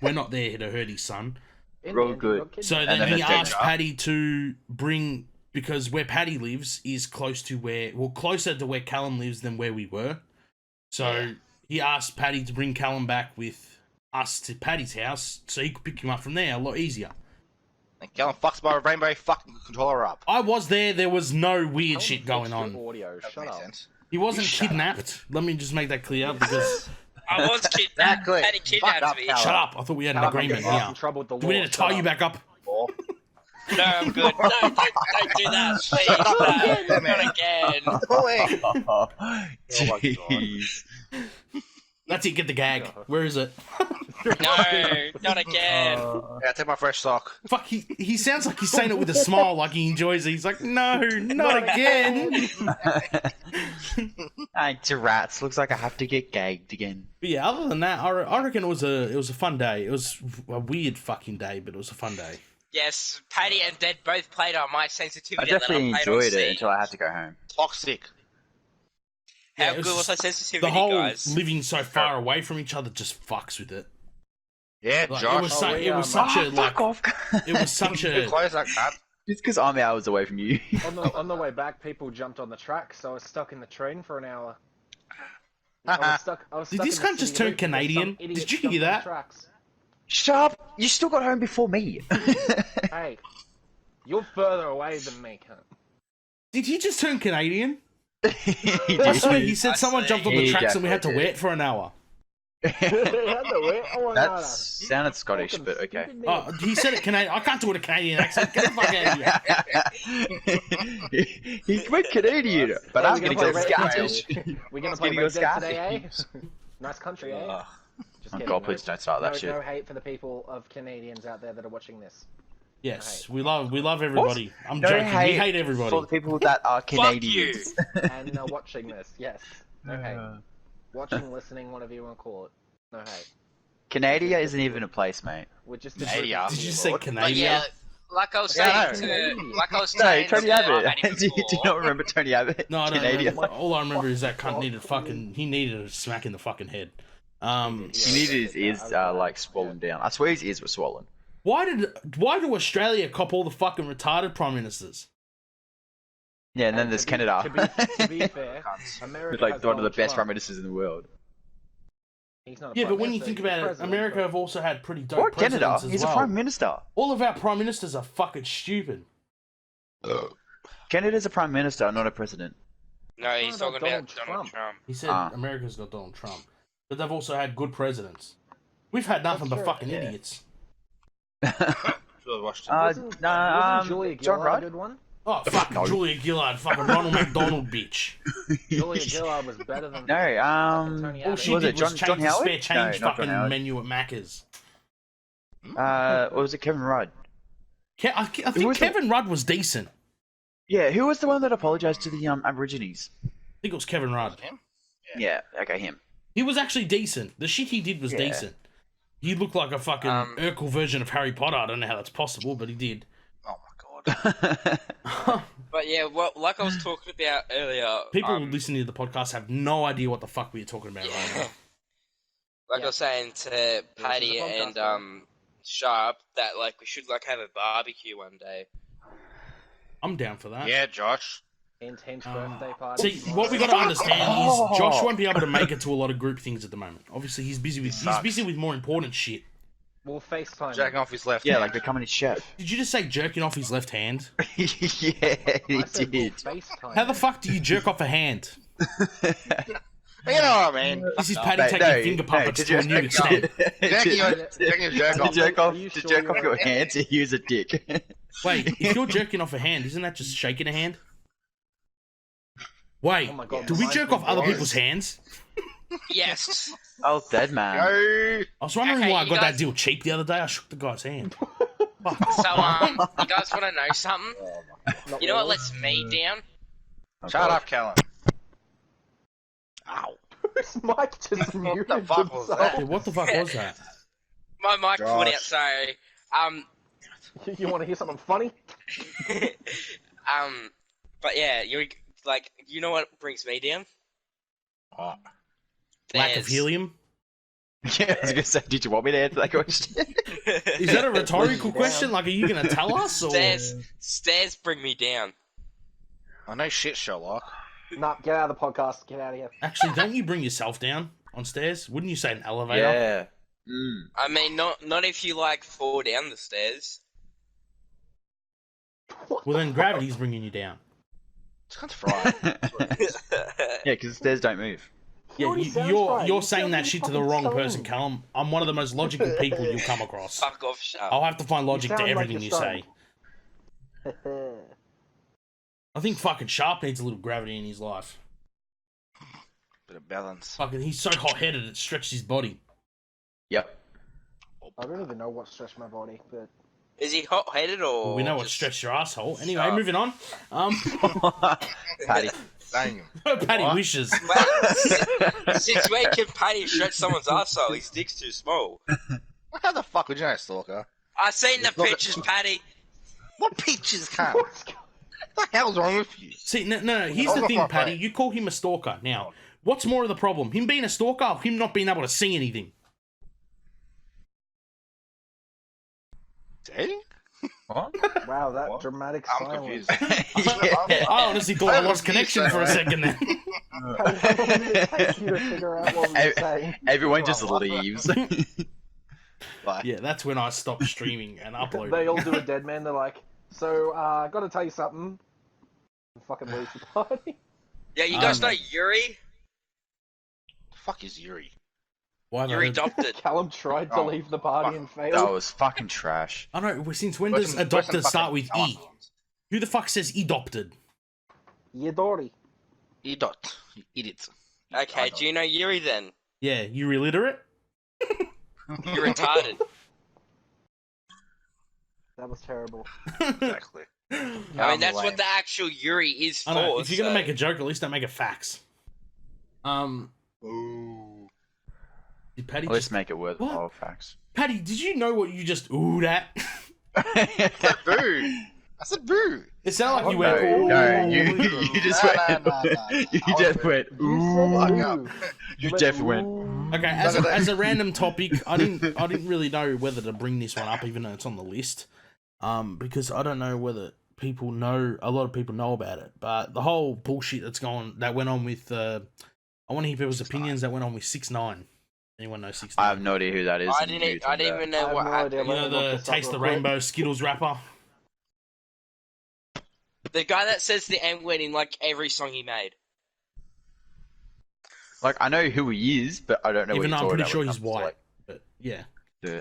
We're not there to hurt his son. We're all good. So then he asked Paddy to bring, because where Paddy lives is closer to where Callum lives than where we were. So he asked Paddy to bring Callum back with us to Paddy's house so he could pick him up from there a lot easier. And Callum fucks my rainbow fucking controller up. I was there was no weird shit going on. Audio. That Shut makes up. sense. He wasn't kidnapped. Let me just make that clear because... I was kidnapped. Exactly. Paddy kidnapped Fuck up, me. Callum. Shut up. I thought we had an Callum, agreement I'm here. in trouble with the Do we law. need to Shut tie you up. back up? No, I'm good. No, don't do that, please. No, not again. Boy. Oh, my jeez. That's it. Get the gag. Where is it? No, not again. Yeah, take my fresh sock. Fuck, he sounds like he's saying it with a smile, like he enjoys it. He's like, no, not again. Hey, to rats. Looks like I have to get gagged again. But yeah, other than that, I reckon it was a fun day. It was a weird fucking day, but it was a fun day. Yes, Paddy and Dad both played on my sensitivity. I definitely that I played on enjoyed C. it until I had to go home. Toxic. How Yeah, it was good was just- my sensitivity, The whole guys? living so far away from each other just fucks with it. Yeah, Like, Josh. it was, it was Oh, such a like. Fuck off. It was such Too a. close, that cat. Just because I'm hours away from you. On the way back, people jumped on the track, so I was stuck in the train for an hour. I was stuck Did in this the cunt just city turn loop because some Canadian? idiot Did you jumped hear on the that? tracks. Shut up. You still got home before me. Hey, you're further away than me, cunt. Did he just turn Canadian? He I did. swear he said I someone see. jumped on the He tracks and we had to definitely wait for an hour. That sounded Scottish, but okay. Oh, he said it Canadian. I can't do it a Canadian accent. Get the fuck out of here. He went Canadian, but I'm going to go Scottish. We're gonna He's play gonna go Red Dead today, eh? Scottish. Nice country, eh? Ugh. Just Oh kidding, God, no- please don't start that shit. No hate for the people of Canadians out there that are watching this. Yes, we love everybody. I'm No joking. We hate For the everybody. people that are you. Canadians. And are watching this, yes. No hate. Watching, listening, whatever you want to call it. No hate. Canada isn't even a place, mate. We're just Canada. Did you say But Canadian? yeah, like I was Yeah, saying, like I was No, saying, Tony to Abbott. Paddy Do you before, not remember Tony Abbott? No, I don't Canada. remember. All I remember is that cunt needed he needed a smack in the fucking head. He needed his ears like swollen down. I swear his ears were swollen. Why do Australia cop all the fucking retarded prime ministers? Yeah, and then there's Canada. To be fair, America With like has one of the Donald best prime Trump. ministers in the world. He's not a Yeah, prime but when you minister, think he's the about it, president, America but- have also had pretty dope Or Canada. presidents as He's well. a prime minister. All of our prime ministers are fucking stupid. Canada's a prime minister, not a president. no, he's What talking about about Donald Donald Trump? Trump. He said Ah. America's got Donald Trump, but they've also had good presidents. We've had nothing That's but true, fucking yeah. idiots. Should've watched it. Wasn't Julia John Gillard a Rudd? good one? Oh, fuck No. Julia Gillard, fucking Ronald McDonald bitch. Julia Gillard was better than No, fucking Tony All Abbott. she Was did it was John change the Howard? spare change No, not John fucking Howard. menu at Macca's. Or was it Kevin Rudd? I think was the- Kevin Rudd was decent. Yeah, who was the one that apologized to the Aborigines? I think it was Kevin Rudd. Him? Yeah, okay, him. He was actually decent. The shit he did was Yeah. decent. He looked like a fucking Urkel version of Harry Potter. I don't know how that's possible, but he did. Oh my god. But yeah, well, like I was talking about earlier, People listening to the podcast have no idea what the fuck we're talking about right yeah, now. like I was saying to Paddy the podcast, and man. Sharp that like we should like have a barbecue one day. I'm down for that. Yeah, Josh. Hint, birthday party. See, what we got to understand is Josh won't be able to make it to a lot of group things at the moment. Obviously, he's busy with more important shit. We'll FaceTime. Jacking off his left Yeah, hand. like becoming his chef. Did you just say jerking off his left hand? Yeah, he I said we'll did. FaceTime. How the fuck do you jerk off a hand? You know what I mean? This is Fuck Paddy off. taking finger puppets to a new extent. Jacking your jerk To off. jerk off, Are you to sure jerk off you're your hand to use a dick. Wait, if you're jerking off a hand, isn't that just shaking a hand? Wait, Oh my God, do we mine's jerk been off other gross. people's hands? Yes. Oh, dead man. Go. I was wondering Okay, why I you got guys- that deal cheap the other day. I shook the guy's hand. Fuck. So, you guys want to know something? Not You know what really. lets me down? Shut up, Callum. Ow. Whose mic just What muted the fuck was himself? that? Yeah, what the fuck was that? My mic put out, Josh. sorry. You want to hear something funny? But yeah, you know what brings me down? Oh. Lack of Stairs. helium? Yeah, I was gonna say, did you want me to answer that question? Is that a rhetorical Down. question? Like, are you gonna tell us? Or... Stairs bring me down. I know shit, Sherlock. Nah, get out of the podcast. Get out of here. Actually, don't you bring yourself down on stairs? Wouldn't you say an elevator? Yeah. I mean, not if you fall down the stairs. Well, then gravity's bringing you down. It's kind of fried. Yeah, because the stairs don't move. He Yeah, already sounds you're right. you're You saying sound that really shit to the fucking wrong stoned. person, Callum. I'm one of the most logical people you'll come across. Fuck off, shut I'll up. have to find logic to sound like everything you're you say. stoned. I think fucking Sharp needs a little gravity in his life. Bit of balance. Fucking, he's so hot-headed it stretched his body. Yep. I don't even know what stretched my body, but Is he hot-headed or? Well, we know what just- stretched your asshole. Anyway, Shut up. moving on. Patty. Dang. Patty What? wishes. Since when can Paddy stretch someone's arsehole? His dick's too small. How the fuck would you know, Stalker? I seen the Look at- pictures, Paddy. What peaches, cunt? What the hell's wrong with you? See, no. Here's the thing, Paddy. You call him a stalker. Now, what's more of the problem? Him being a stalker or him not being able to see anything? Dang? What? wow, that What? dramatic I'm silence. confused. Yeah. I honestly thought I lost connection for a second then. How long did it take you to figure out what we were saying? Everyone just What? leaves. Like, Yeah, that's when I stopped streaming and uploading. They all do a dead man. They're like, so, gotta tell you something. And fucking lose the party. Yeah, you guys know Um, Yuri? the fuck is Yuri? Why have I Yuri heard- adopted. Callum tried to Oh, leave the party fuck. and That failed. was fucking trash. I don't know, since when does adopted start with E? Who the fuck says adopted? Yadori. E-dot. You idiot. Okay, do you know Yuri then? Yeah, you illiterate? You're retarded. That was terrible. Exactly. I mean, that's what the actual Yuri is for. I know, if you're gonna so- make a joke, at least don't make it facts. Ooh. Did Patty Let's just... make it worthwhile What? facts. Patty, did you know what you just oohed at? I said boo. I said boo. It sounded like you No, went, Ooh. no, you Nah, just nah, went. nah, nah. You I was just boo. went. You Ooh. said fuck ooh. You went, definitely went. ooh. Okay, as a random topic, I didn't really know whether to bring this one up, even though it's on the list, because I don't know whether a lot of people know about it. But the whole bullshit that went on with, I want to hear people's opinions that went on with 6ix9ine. Anyone know 6ix9ine? I have no idea who that is. I and who didn't you think even that- I know have what no happened. idea. You know Let me look the this up Taste the real quick. Rainbow Skittles rapper? The guy that says the N word in like every song he made. Like, I know who he is, but I don't know Even what though you're I'm talking pretty sure about when he's it comes to, white. like, But yeah. the,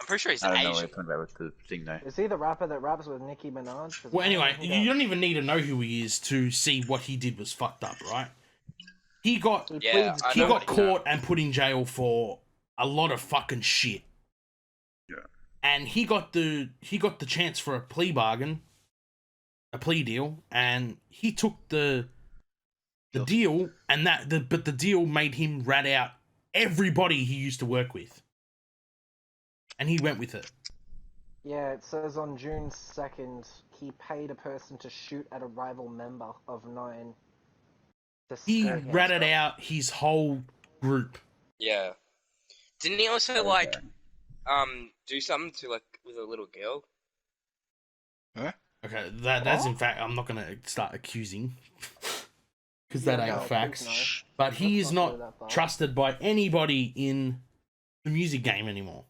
I'm pretty sure he's I don't know what Asian. you're talking about with the thing, though. Is he the rapper that raps with Nicki Minaj? 'Cause Well, I don't anyway, know who you that- don't even need to know who he is to see what he did was fucked up, right? He got He Yeah, pleads I he know got what he- caught and put in jail for a lot of fucking shit. Yeah. And he got the chance for a plea bargain, a plea deal, and he took the deal, and but the deal made him rat out everybody he used to work with, and he went with it. Yeah, it says on June 2nd, he paid a person to shoot at a rival member of Nine. to He scare him. ratted out his whole group. Yeah. Didn't he also like do something to like with a little girl? Okay, that's in fact, I'm not gonna start accusing because that Yeah, ain't no, facts. please But he Let's is not go not that far. trusted by anybody in the music game anymore.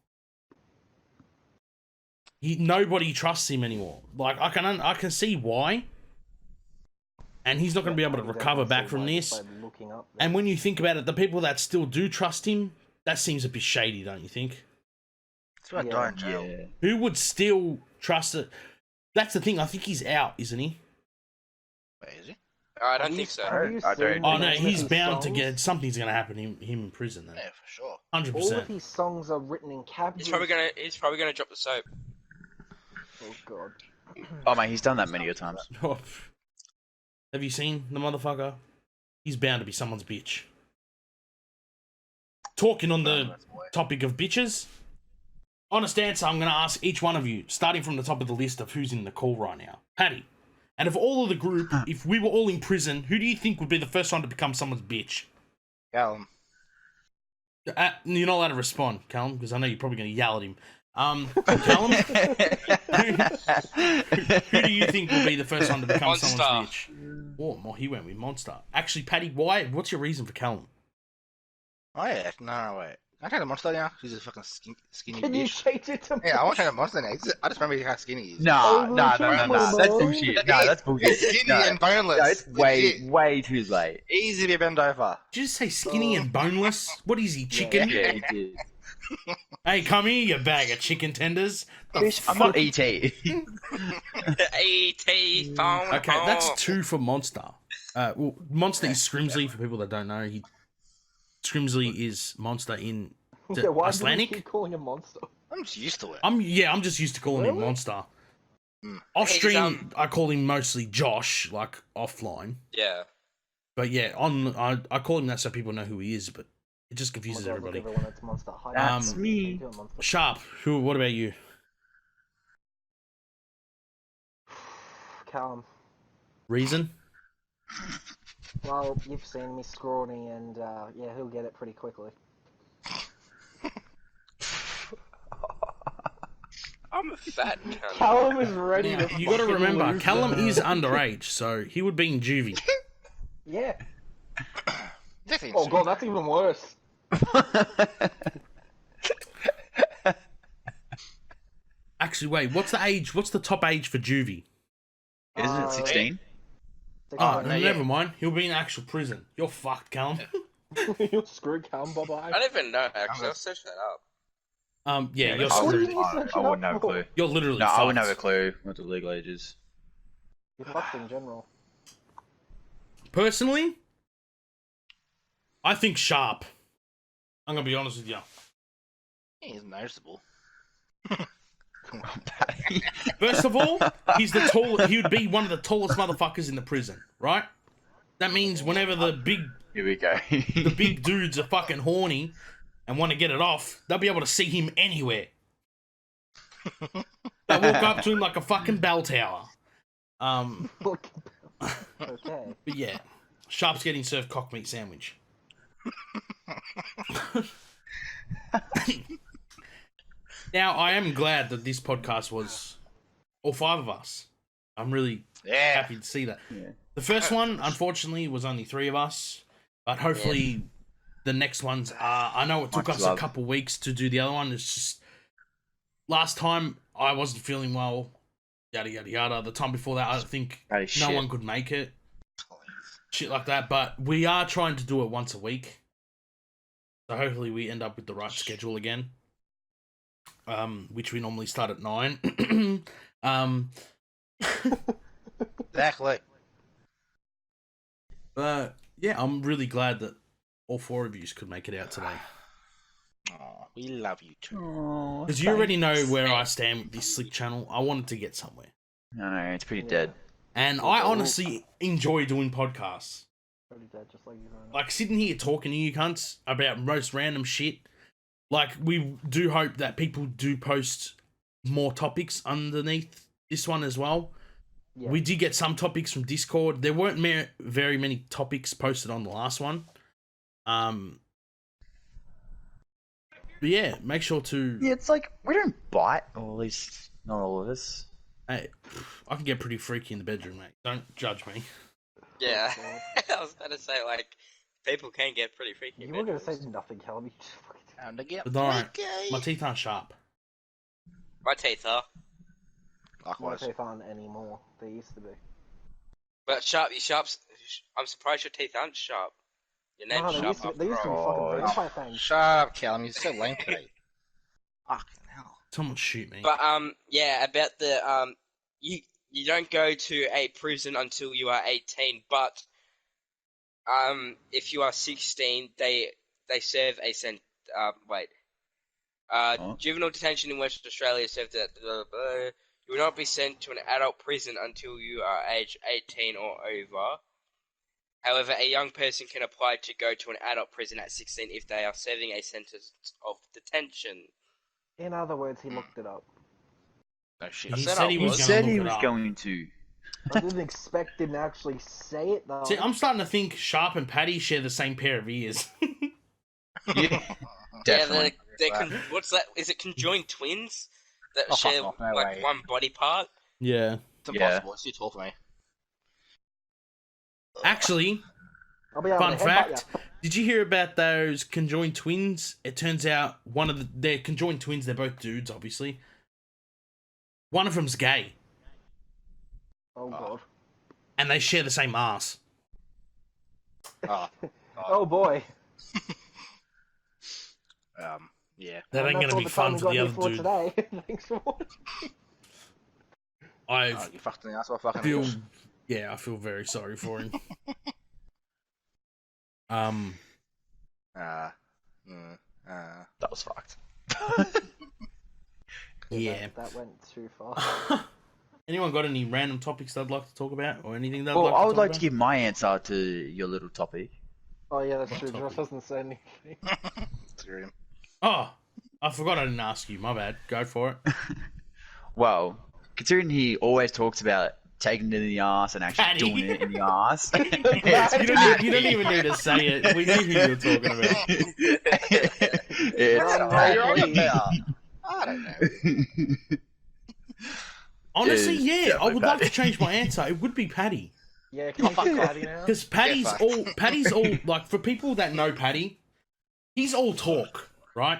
Nobody trusts him anymore. Like I can see why, and he's not going to be able to I can recover definitely back see from why this. just by looking up And there. when you think about it, the people that still do trust him, that seems a bit shady, don't you think? It's about Yeah. dying jail. Yeah. Who would still trust it? That's the thing. I think he's out, isn't he? Wait, is he? I don't Have think you- so. have you I don't- seen Oh the no, name of he's his bound to songs? get something's going to happen to him in prison. Then Yeah, for sure. 100%. All of his songs are written in Cadbury. He's probably gonna drop the soap. Oh god. Oh mate, he's done that many a times. Oh, have you seen the motherfucker? He's bound to be someone's bitch. Talking on the topic of bitches, honest answer, I'm going to ask each one of you, starting from the top of the list of who's in the call right now. Paddy, out of all of the group, if we were all in prison, who do you think would be the first one to become someone's bitch? Callum. You're not allowed to respond, Callum, because I know you're probably going to yell at him. Callum, who do you think will be the first one to become Monster. someone's bitch? Oh, he went with Monster. Actually, Paddy, why? What's your reason for Callum? Oh yeah, no, wait. Can I try the monster now? He's a fucking skinny Can you bitch. change it to Yeah, I want to try the monster now. I just remember how skinny he is. Nah, Oh, nah, Richard, nah, nah, come nah. on. That's bullshit. Nah, that's bullshit. Skinny No, and boneless. no, it's way, Legit. way too late. Easy to bend over. Did you just say skinny and boneless? What is he, chicken? Yeah, he did. Hey, come here, you bag of chicken tenders. The Bitch, I'm fuck- not ET. E.T. phone. Okay, that's 2 for Monster. Well, Monster is Skrimsli, for people that don't know. Skrimsli is Monster in Yeah, why do we Icelandic. keep calling him monster? I'm just used to it. I'm just used to calling him Really? Monster. Mm. Off He's, stream, I call him mostly Josh, like offline. Yeah. But yeah, I call him that so people know who he is, but it just confuses Oh my God, look, everybody. everyone, it's monster. Hi, That's Monster. me. How you doing, Monster? Sharp, what about you? Callum. Reason? Well, you've seen me scrawny, and yeah, he'll get it pretty quickly. I'm a fat cunt. Callum is ready Now, to you got to fucking remember, lose Callum the- is underage, so he would be in juvie. Yeah. Definitely Oh god, that's even worse. Actually, wait, what's the age? What's the top age for juvie? Isn't it 16? Oh, no, never yeah. mind. He'll be in actual prison. You're fucked, Callum. You're screwed, Callum. Bye bye. I don't even know, actually. I'll search that up. Yeah, you're I What do you screwed. mean search I it wouldn't up have a for? clue. You're literally No, fucked. I wouldn't have a clue what the legal age is. You're fucked in general. Personally, I think Sharp. I'm gonna be honest with you. He's noticeable. First of all, he's the tall. He would be one of the tallest motherfuckers in the prison, right? That means whenever the big Here we go. dudes are fucking horny and want to get it off, they'll be able to see him anywhere. They walk up to him like a fucking bell tower. Look. Okay. But yeah, Sharp's getting served cock meat sandwich. Now, I am glad that this podcast was all 5 of us. I'm really Yeah. happy to see that. Yeah. The first one, unfortunately, was only 3 of us, but hopefully the next ones are. I know it took Much us love. a couple weeks to do the other one. It's just last time I wasn't feeling well, yada yada yada. The time before that, I think Holy no shit. one could make it, shit like that. But we are trying to do it once a week, so hopefully we end up with the right schedule again. Which we normally start at 9. Exactly. But yeah, I'm really glad that all 4 of you could make it out today. Oh, we love you too. Oh, Because you already know where I stand with this Slick channel. I wanted to get somewhere. No, it's pretty Yeah. dead. And I honestly enjoy doing podcasts. Pretty dead, just like you know. Like sitting here talking to you cunts about most random shit. Like, we do hope that people do post more topics underneath this one as well. Yeah. We did get some topics from Discord. There weren't very many topics posted on the last one. But yeah, make sure to... Yeah, it's like, we don't bite, or at least not all of us. Hey, I can get pretty freaky in the bedroom, mate. Don't judge me. Yeah. Oh, I was about to say, like, people can get pretty freaky. You were gonna say nothing, Callum. You just fucking... Time to get But don't. freaky. My teeth aren't sharp. My teeth are. My Likewise. teeth aren't anymore. They used to be. But sharp's. I'm surprised your teeth aren't sharp. Your name's No, they Sharp used to be, after they used to be all. fucking vampire fangs. Shut up, Callum. You're so lame today. Fucking hell. Someone shoot me. But yeah, about the you don't go to a prison until you are 18, but if you are 16, they serve a juvenile detention in Western Australia served at You will not be sent to an adult prison until you are age 18 or over. However, a young person can apply to go to an adult prison at 16 if they are serving a sentence of detention. In other words, he looked it up. No shit. He said said I he He was was. going said to he look it was up. going to. I didn't expect him to actually say it though. See, I'm starting to think Sharp and Paddy share the same pair of ears. Yeah, definitely. Yeah, what's that? Is it conjoined twins that Oh, fuck share off, no like way. one body part? Yeah. It's impossible. It's too tall for me. Actually, I'll be able fun to headbutt fact, ya. did you hear about those conjoined twins? It turns out they're conjoined twins, they're both dudes, obviously. One of them's gay, Oh god. and they share the same ass. Oh, Oh boy. yeah. That ain't And gonna be that's all fun the for time the we other got dude. here for today. Thanks for watching. I Oh, you fucked in the ass while fucking feel, English. yeah, I feel very sorry for him. Uh, That was fucked. Yeah. That went too far. Anyone got any random topics they'd like to talk about, or anything they'd Well, like to I talk would like about? to give my answer to your little topic. Oh yeah, that's What true. topic? Josh doesn't say anything. screw him. Oh, I forgot I didn't ask you. My bad. Go for it. Well, considering he always talks about taking it in the ass and actually Paddy. doing it in the ass. You don't even need to say it. We knew who you were talking about. It's Oh, You're on please. about. I don't know. Honestly, It's yeah, I definitely would like to Paddy. change my answer. It would be Paddy. Yeah, can we fuck get off. Paddy now? Because Paddy's fucked. all, like, for people that know Paddy, he's all talk, right?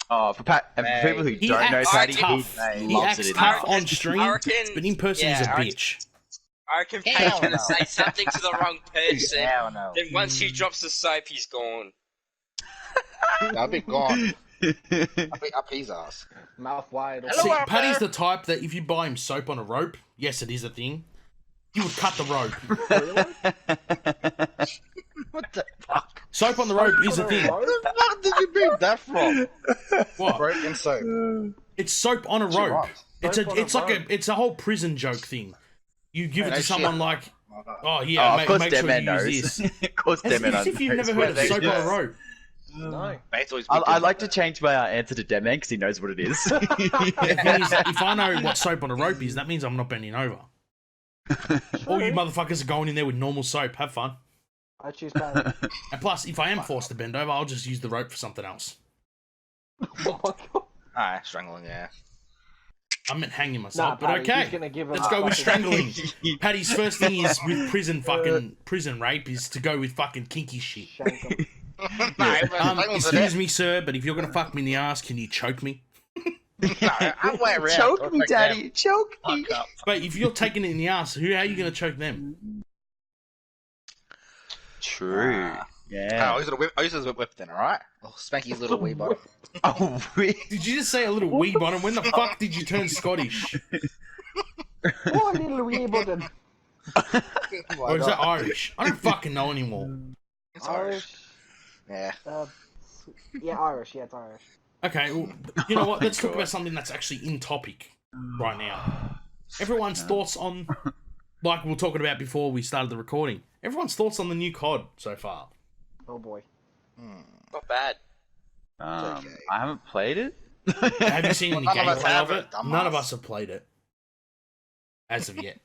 Oh, for people who He don't know acts Paddy, tough. he He loves acts it in tough the on ass. stream, I reckon, but in person he's a yeah, bitch. I reckon Pat's gonna say something to the wrong person. Hell no. Then once he drops the soap, he's gone. I'll be gone. I'll be up his ass. Mouth wide. Hello, See, out Paddy's there. the type that if you buy him soap on a rope, yes, it is a thing, he would cut the rope. What the fuck? Soap on the rope is a thing. Where the fuck did you bring that from? What? Rope and soap. It's soap on a What you rope. want? It's like a whole prison joke thing. You give it no to someone shit. like, Oh, no. oh yeah, Of course, make sure Deadman you knows. use this. Of course, As Deadman if you've knows never heard of what soap they on a do. rope. No. Mate's always I'd like to change my answer to Deadman because he knows what it is. If I know what soap on a rope is, that means I'm not bending over. All you motherfuckers are going in there with normal soap. Have fun. I choose Paddy. And plus, if I am forced to bend over, I'll just use the rope for something else. Oh my god. Alright, strangling, yeah. I meant hanging Nah, myself, but Paddy, okay. he's gonna give him Let's a go with fucking- strangling. Paddy's first thing is with prison rape is to go with fucking kinky shit. Shank him. Excuse me, sir, but if you're gonna fuck me in the ass, can you choke me? No, I'm way around. Choke I'll me, take Daddy. Choke me. Fuck up. But if you're taking it in the ass, how are you gonna choke them? True. Yeah. Oh, I use it as a whip then, alright? Oh, Spanky's little wee bottom. Oh, really? Did you just say a little wee bottom? When the fuck did you turn Scottish? Oh, little wee button. Or is that Irish? I don't fucking know anymore. It's Irish. Irish. Yeah. Yeah, Irish. Yeah, it's Irish. Okay, well, you know what? Let's talk about something that's actually in topic right now. Everyone's thoughts on, like we were talking about before we started the recording, everyone's thoughts on the new COD so far. Oh boy. Not bad. okay. I haven't played it. Have you seen any None of us gameplay have of it, it? dumbass. None of us have played it. As of yet.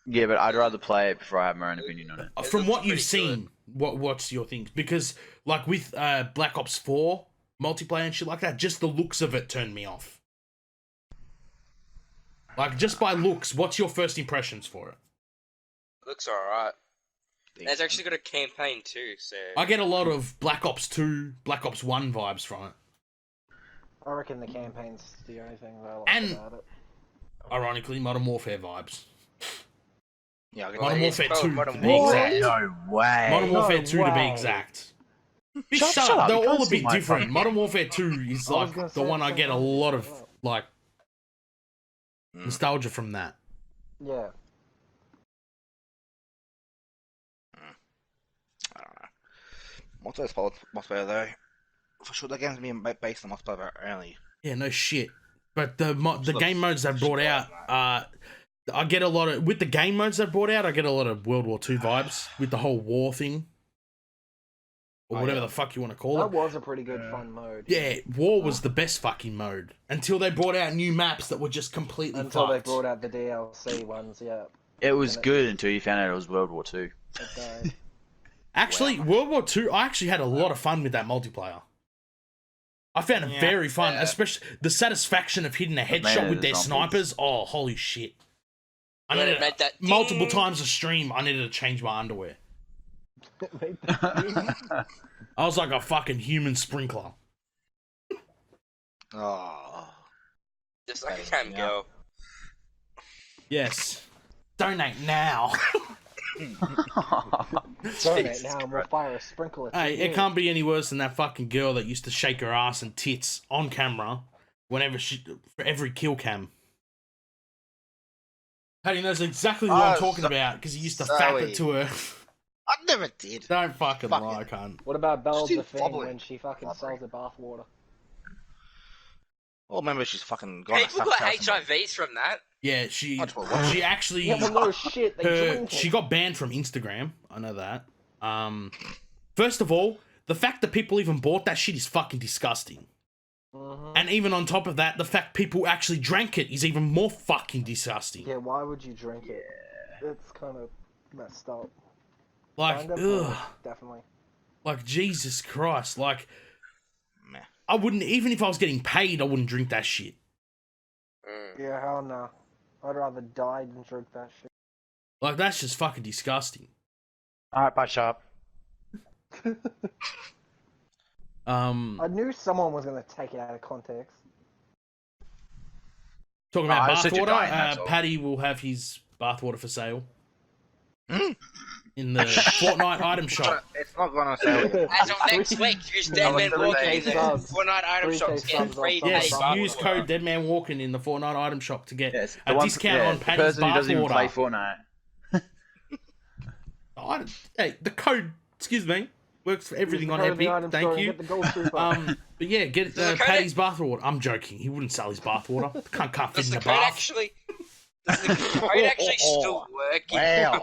Yeah, but I'd rather play it before I have my own opinion on it. It From looks what you've pretty seen, what's your thing? Because, like, with Black Ops 4 multiplayer and shit like that, just the looks of it turned me off. Like, just by looks, what's your first impressions for it? Looks alright. It's actually got a campaign too, so. I get a lot of Black Ops 2, Black Ops 1 vibes from it. I reckon the campaign's the only thing that I like And- about it. Ironically, Modern Warfare vibes. Yeah, I Modern it is Warfare called 2 Modern to be Warfare. exact. No way. Modern No Warfare 2 to be way. exact. Shut Shut up, up, you they're can't all a see bit my different. fucking- Modern Warfare 2 is I was like gonna the say one I the get a same thing. lot of like Mm. nostalgia from that. Yeah. I don't know. Multiplayer's multiplayer though. For sure, the game's being based on multiplayer only. Yeah, no shit. But the game modes they've brought out, I get a lot of with the game modes they've brought out. I get a lot of World War II vibes with the whole war thing, or whatever the fuck you want to call That it. was a pretty good fun mode. Yeah, war was the best fucking mode until they brought out new maps that were just completely Until fucked. they brought out the DLC ones, yeah. It was good until you found out it was World War II. Okay. Actually, World War II, I actually had a lot of fun with that multiplayer. I found it very fun, especially the satisfaction of hitting a headshot with their snipers. Oh, holy shit. I needed multiple times a stream, I needed to change my underwear. I was like a fucking human sprinkler. Oh. Just like a cam girl. Yes. Donate now. Donate now and we'll fire a sprinkler. Hey, it can't be any worse than that fucking girl that used to shake her ass and tits on camera whenever for every kill cam. Paddy knows exactly what I'm talking about because he used to fap it to her. I never did. Don't fucking lie, cunt. What about Belle Still the Thing wobbling. when she fucking sells the bathwater? Well, remember she's fucking gone. People got HIVs from that. Yeah, she actually Yeah, well, no shit. They drink she it. got banned from Instagram. I know that. First of all, the fact that people even bought that shit is fucking disgusting. And even on top of that, the fact people actually drank it is even more fucking disgusting. Yeah, why would you drink it? It's kind of messed up. Like, Kinda, ugh. definitely. Like, Jesus Christ. Like, Meh. I wouldn't, even if I was getting paid, I wouldn't drink that shit. Yeah, hell no. I'd rather die than drink that shit. Like, that's just fucking disgusting. Alright, bye, Sharp. I knew someone was going to take it out of context. Talking about I said you're dying, that's bathwater, all. Paddy will have his bathwater for sale. In the Fortnite item shop. It's not going on sale yet. As of next week, use Dead Man Walkn in the subs. Fortnite item 3K shop to get subs free on Yes, Bathwater. use code Deadman Walking in the Fortnite item shop to get Yes, a the one- discount yeah, on the Paddy's person who doesn't even play bathwater. Fortnite. Hey, the code, excuse me, works for everything on Go to the item Epic. store Thank and you. Get the gold trooper. But yeah, get the code- Paddy's bathwater. I'm joking. He wouldn't sell his bathwater. Can't fit Does in the the code bath. actually... Does the code actually still work? Wow.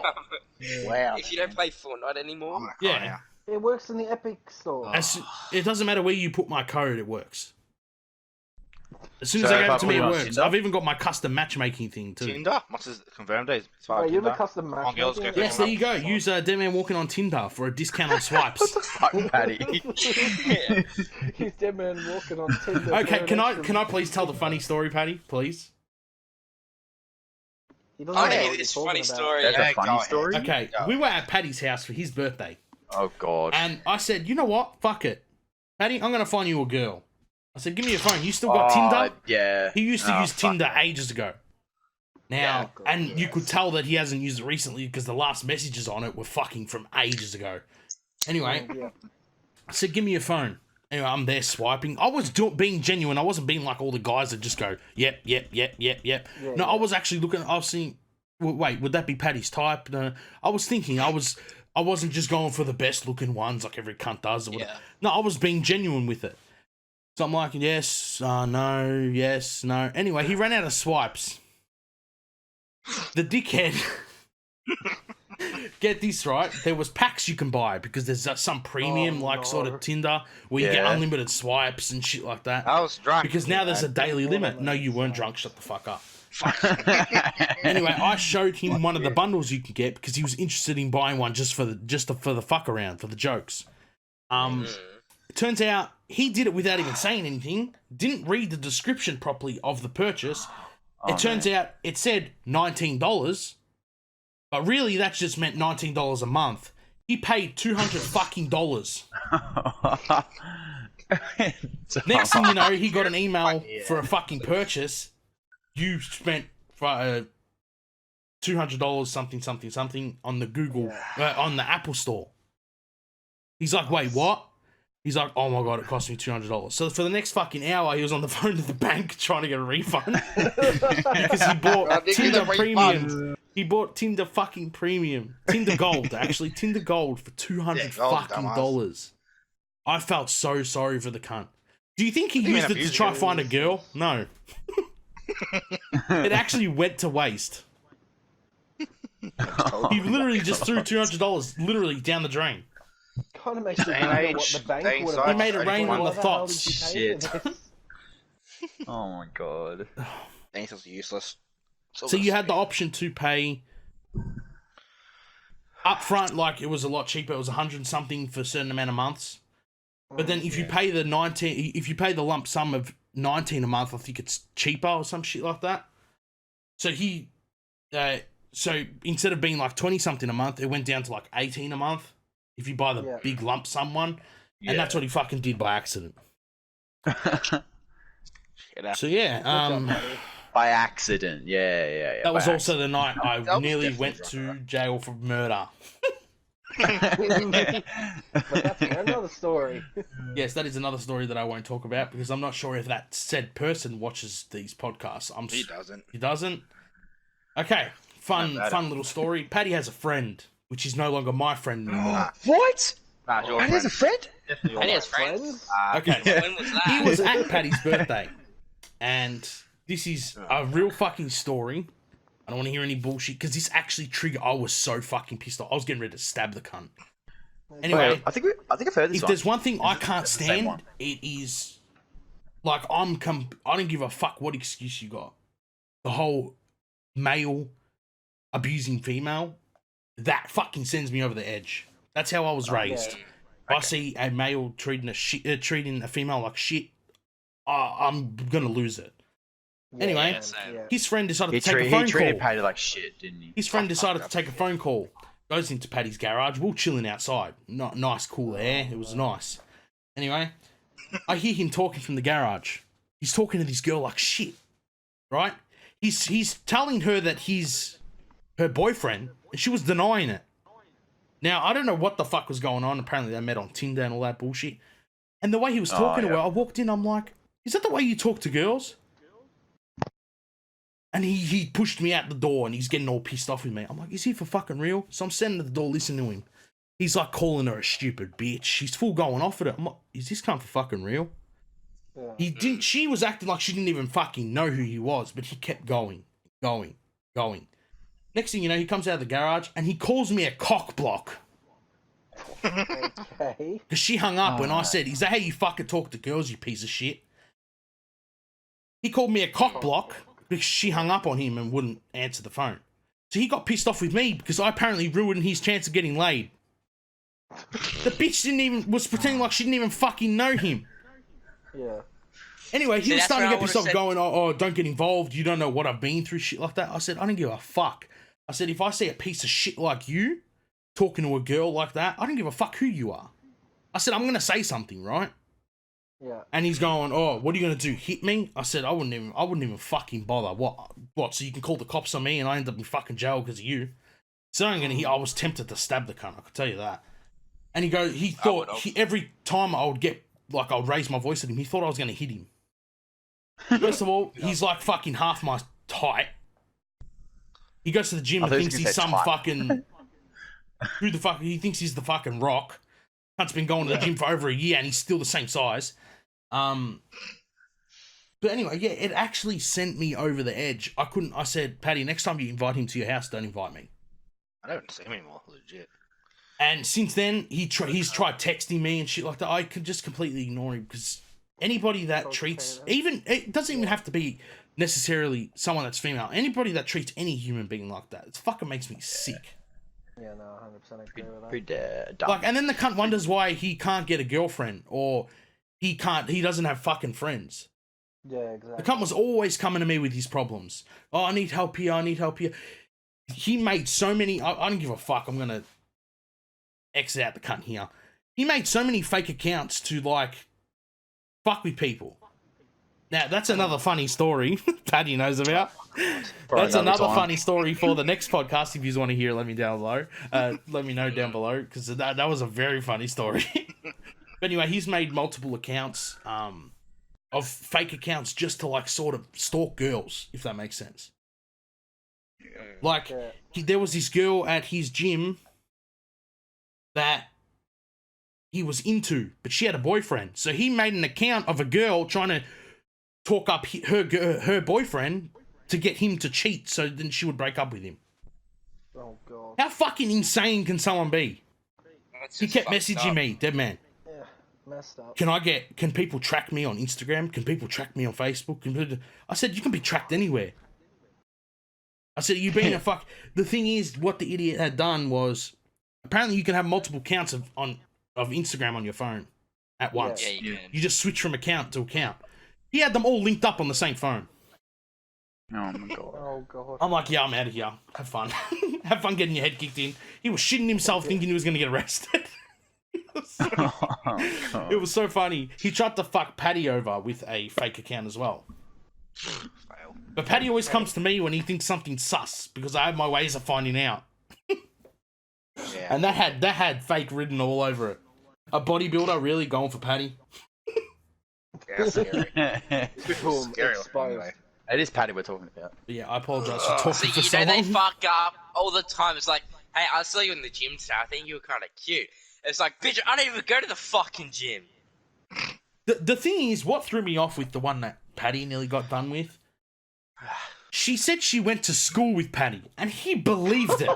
Wow. If you don't play Fortnite anymore? I'm gonna cry Yeah. now. It works in the Epic store. It doesn't matter where you put my code, it works. As soon as So I if gave I it to put me, it it on works. Tinder? I've even got my custom matchmaking thing too. Tinder? What's his confirmed days? It's fine. Wait, you're the Tinder. custom On girls matchmaking? go Yes, there you go. Use Deadman Walking on Tinder for a discount on swipes. Fuck, Paddy. He's Dead Man Walking on Tinder. Okay, can I please tell the funny story, Paddy? Please. He doesn't I know want to what hear you're this talking funny about. story. That's a Yeah, funny go ahead. story. Okay, we were at Paddy's house for his birthday, Oh, God. and I said, you know what? Fuck it, Paddy. I'm gonna find you a girl. I said, give me your phone. You still got Tinder? Yeah. He used to Oh, use fuck. Tinder ages ago. Now, Yeah, and you could tell that he hasn't used it recently because the last messages on it were fucking from ages ago. Anyway, Yeah. I said, give me your phone. Anyway, I'm there swiping. I was being genuine. I wasn't being like all the guys that just go, yep. Yeah, No, I was actually looking. I was seeing. Well, wait, would that be Paddy's type? No, I was thinking. I wasn't just going for the best looking ones like every cunt does. Or whatever. Yeah. No, I was being genuine with it. So I'm like, yes, no, yes, no. Anyway, he ran out of swipes. The dickhead. Get this right. There was packs you can buy because there's some premium sort of Tinder where you get Yeah. unlimited swipes and shit like that. I was drunk. Because now there's a daily limit. No, you weren't drunk. Shut the fuck up. Anyway, I showed him one of the bundles you can get because he was interested in buying one just for the fuck around, for the jokes. It turns out he did it without even saying anything. Didn't read the description properly of the purchase. It turns out it said $19, but really that just meant $19 a month. He paid $200 fucking dollars. Next thing you know, he got an email for a fucking purchase. You spent $200 something on the Google on the Apple Store. He's like, wait, what? He's like, oh my god, it cost me $200. So for the next fucking hour, he was on the phone to the bank trying to get a refund because he bought Tinder Premium. He bought Tinder fucking Premium, Tinder Gold, actually Tinder Gold for $200 gold, fucking dollars. I felt so sorry for the cunt. Do you think he What do you mean used it to abusing try it? to find a girl? No. It actually went to waste. He literally just threw $200 literally down the drain. Kind of makes me Same wonder age, what the bank dating would sites, have He made it rain on Why the hell thoughts. did you pay Shit. for this? Oh my god. Anything's useless. So you had the option to pay up front, like it was a lot cheaper. It was 100 something for a certain amount of months. But then if you pay the lump sum of 19 a month, I think it's cheaper or some shit like that. So so instead of being like 20 something a month, it went down to like 18 a month if you buy the big lump sum one. And that's what he fucking did by accident. So yeah, By accident. Yeah. that was by also the night I That was nearly definitely went drunk, to right? jail for murder. But that's another story. Yes, that is another story that I won't talk about because I'm not sure if that said person watches these podcasts. He doesn't. He doesn't? Okay, fun little story. Paddy has a friend, which is no longer my friend anymore. What? Nah, your Paddy has a friend? Definitely your And he has friend. friends. Okay, When was that? he was at Paddy's birthday, and this is a real fucking story. I don't want to hear any bullshit because this actually triggered. I was so fucking pissed off. I was getting ready to stab the cunt. Anyway, I think I've heard this if one. there's one thing I can't It's the same stand, one. it is like I don't give a fuck what excuse you got. The whole male abusing female, that fucking sends me over the edge. That's how I was raised. yeah. If I see a male treating a female like shit, I'm gonna lose it. Anyway, same. his friend decided He to take a he phone treated call. Paddy like shit, didn't he? His friend decided to take a phone call. Goes into Paddy's garage. We're chilling outside. Not nice, cool air. It was nice. Anyway, I hear him talking from the garage. He's talking to this girl like shit, right? He's telling her that he's her boyfriend, and she was denying it. Now I don't know what the fuck was going on. Apparently they met on Tinder and all that bullshit. And the way he was talking to her, I walked in. I'm like, is that the way you talk to girls? And he pushed me out the door and he's getting all pissed off with me. I'm like, is he for fucking real? So I'm standing at the door listening to him. He's like calling her a stupid bitch. She's full going off at it. I'm like, is this cunt for fucking real? Yeah. She was acting like she didn't even fucking know who he was, but he kept going. Next thing you know, he comes out of the garage and he calls me a cock block. Okay. Because she hung up when I said, is that how you fucking talk to girls, you piece of shit? He called me a cock block because she hung up on him and wouldn't answer the phone. So he got pissed off with me because I apparently ruined his chance of getting laid. The bitch was pretending like she didn't even fucking know him. Yeah. Anyway, he See, was that's starting to where I get pissed off would've going, oh, don't get involved. You don't know what I've been through, shit like that. I said, I don't give a fuck. I said, if I see a piece of shit like you talking to a girl like that, I don't give a fuck who you are. I said, I'm going to say something, right? Yeah. And he's going, oh, what are you going to do? Hit me? I said, I wouldn't even fucking bother. What? So you can call the cops on me and I end up in fucking jail because of you? So I was tempted to stab the cunt, I could tell you that. And he thought, every time I would raise my voice at him, he thought I was going to hit him. First of all, he's like fucking half my height. He goes to the gym and thinks he's some fucking... he thinks he's the fucking Rock. Cunt's been going to the gym for over a year and he's still the same size. But anyway, yeah, it actually sent me over the edge. I said, Paddy, next time you invite him to your house, don't invite me. I don't see him anymore, legit. And since then, he's tried texting me and shit like that. I can just completely ignore him because anybody that treats, it doesn't even have to be necessarily someone that's female. Anybody that treats any human being like that, it fucking makes me sick. Yeah, no, 100% agree with that. Pretty dumb. Like, and then the cunt wonders why he can't get a girlfriend or he doesn't have fucking friends. Yeah, exactly. The cunt was always coming to me with his problems. Oh, I need help here. He made so many, I don't give a fuck. I'm going to exit out the cunt here. He made so many fake accounts to like fuck with people. Now, that's another funny story Paddy knows about. That's another funny story for the next podcast. If you want to hear it, let me know down below because that was a very funny story. But anyway, he's made multiple accounts of fake accounts just to like sort of stalk girls, if that makes sense. Like, there was this girl at his gym that he was into, but she had a boyfriend. So he made an account of a girl trying to talk up her boyfriend to get him to cheat, so then she would break up with him. Oh god. How fucking insane can someone be? That's He just kept fucked messaging up. me, dead man. Yeah, messed up. Can people track me on Instagram? Can people track me on Facebook? I said, you can be tracked anywhere. I said, you being a fuck. The thing is, what the idiot had done was, apparently you can have multiple accounts of Instagram on your phone at once. Yeah, you can. You just switch from account to account. He had them all linked up on the same phone. Oh my god. Oh god. I'm like, yeah, I'm out of here. Have fun. Have fun getting your head kicked in. He was shitting himself thinking he was going to get arrested. It was so funny. He tried to fuck Paddy over with a fake account as well. Fail. But Paddy always comes to me when he thinks something's sus because I have my ways of finding out. Yeah. And that had fake written all over it. A bodybuilder really going for Paddy. Yeah, scary. Boom, Scary exposed. anyway. It is Paddy we're talking about. But yeah, I apologize for talking So, for you so know, they long. fuck up all the time. It's like, hey, I saw you in the gym today. I think you were kind of cute. It's like, bitch, I don't even go to the fucking gym. The thing is, what threw me off with the one that Paddy nearly got done with, she said she went to school with Paddy, and he believed it.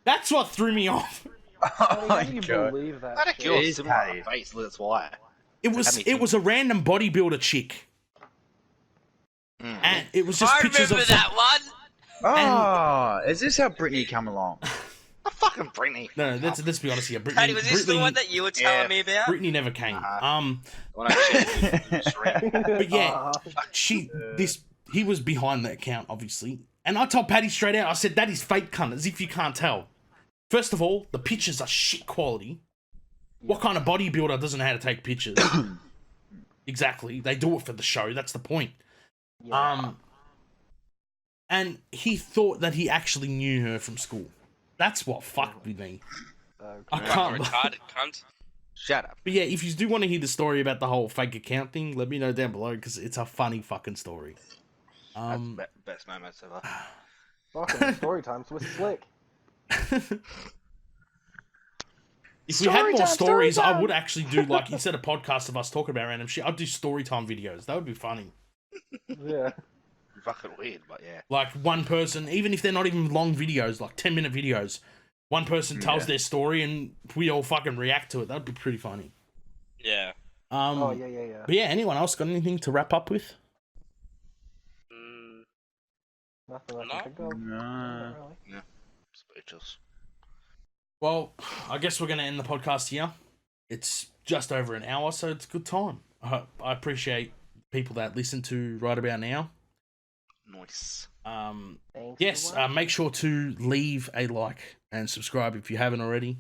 That's what threw me off. How do you believe that? I had a shit? girl It is similar Paddy. face, that's why. It was a random bodybuilder chick, and it was just I pictures remember of that one. Oh, is this how Brittany come along? A fucking Brittany. No, let's be honest here. Paddy, was this the one that you were telling me about? Brittany never came. When I checked, But yeah, he was behind the account, obviously. And I told Paddy straight out, I said, that is fake cunt, as if you can't tell. First of all, the pictures are shit quality. What kind of bodybuilder doesn't know how to take pictures? Exactly. They do it for the show. That's the point. Yeah. And he thought that he actually knew her from school. That's what fucked with me. I can't. Retarded cunt. shut up. But yeah, if you do want to hear the story about the whole fake account thing, let me know down below because it's a funny fucking story. That's best moments ever. Fucking story times with Slick. If we had more stories, I would actually do, like, instead of podcasts of us talking about random shit, I'd do story time videos. That would be funny. Yeah. Fucking weird, but yeah. Like, one person, even if they're not even long videos, like 10-minute videos, one person tells their story and we all fucking react to it. That'd be pretty funny. Yeah. Oh, yeah. But yeah, anyone else got anything to wrap up with? Nothing I can think of. No. Not really. Speechless. Well, I guess we're going to end the podcast here. It's just over an hour, so it's a good time. I appreciate people that listen to right about now. Nice. Thanks Yes, for watching. make sure to leave a like and subscribe if you haven't already.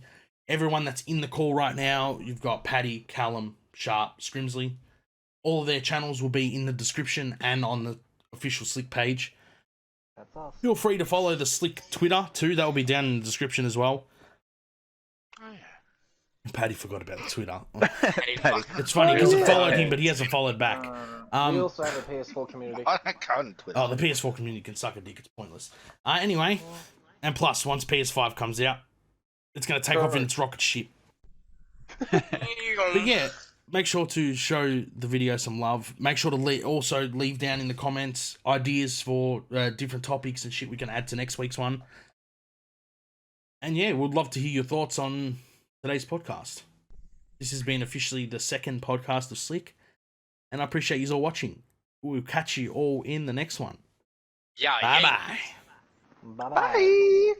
Everyone that's in the call right now, you've got Paddy, Callum, Sharp, Skrimsli. All of their channels will be in the description and on the official Slick page. That's us. Feel free to follow the Slick Twitter too. That will be down in the description as well. Oh yeah. Paddy forgot about the Twitter. Paddy. It's funny because I yeah. followed him, but he hasn't followed back. We also have a PS4 community. I can't Twitter. Oh, the PS4 community can suck a dick. It's pointless. Anyway, and plus, once PS5 comes out, it's going to take off in its rocket ship. But yeah, make sure to show the video some love. Make sure to also leave down in the comments ideas for different topics and shit we can add to next week's one. And yeah, we'd love to hear your thoughts on today's podcast. This has been officially the second podcast of Slick, and I appreciate you all watching. We'll catch you all in the next one. Yeah, Bye-bye. Bye-bye.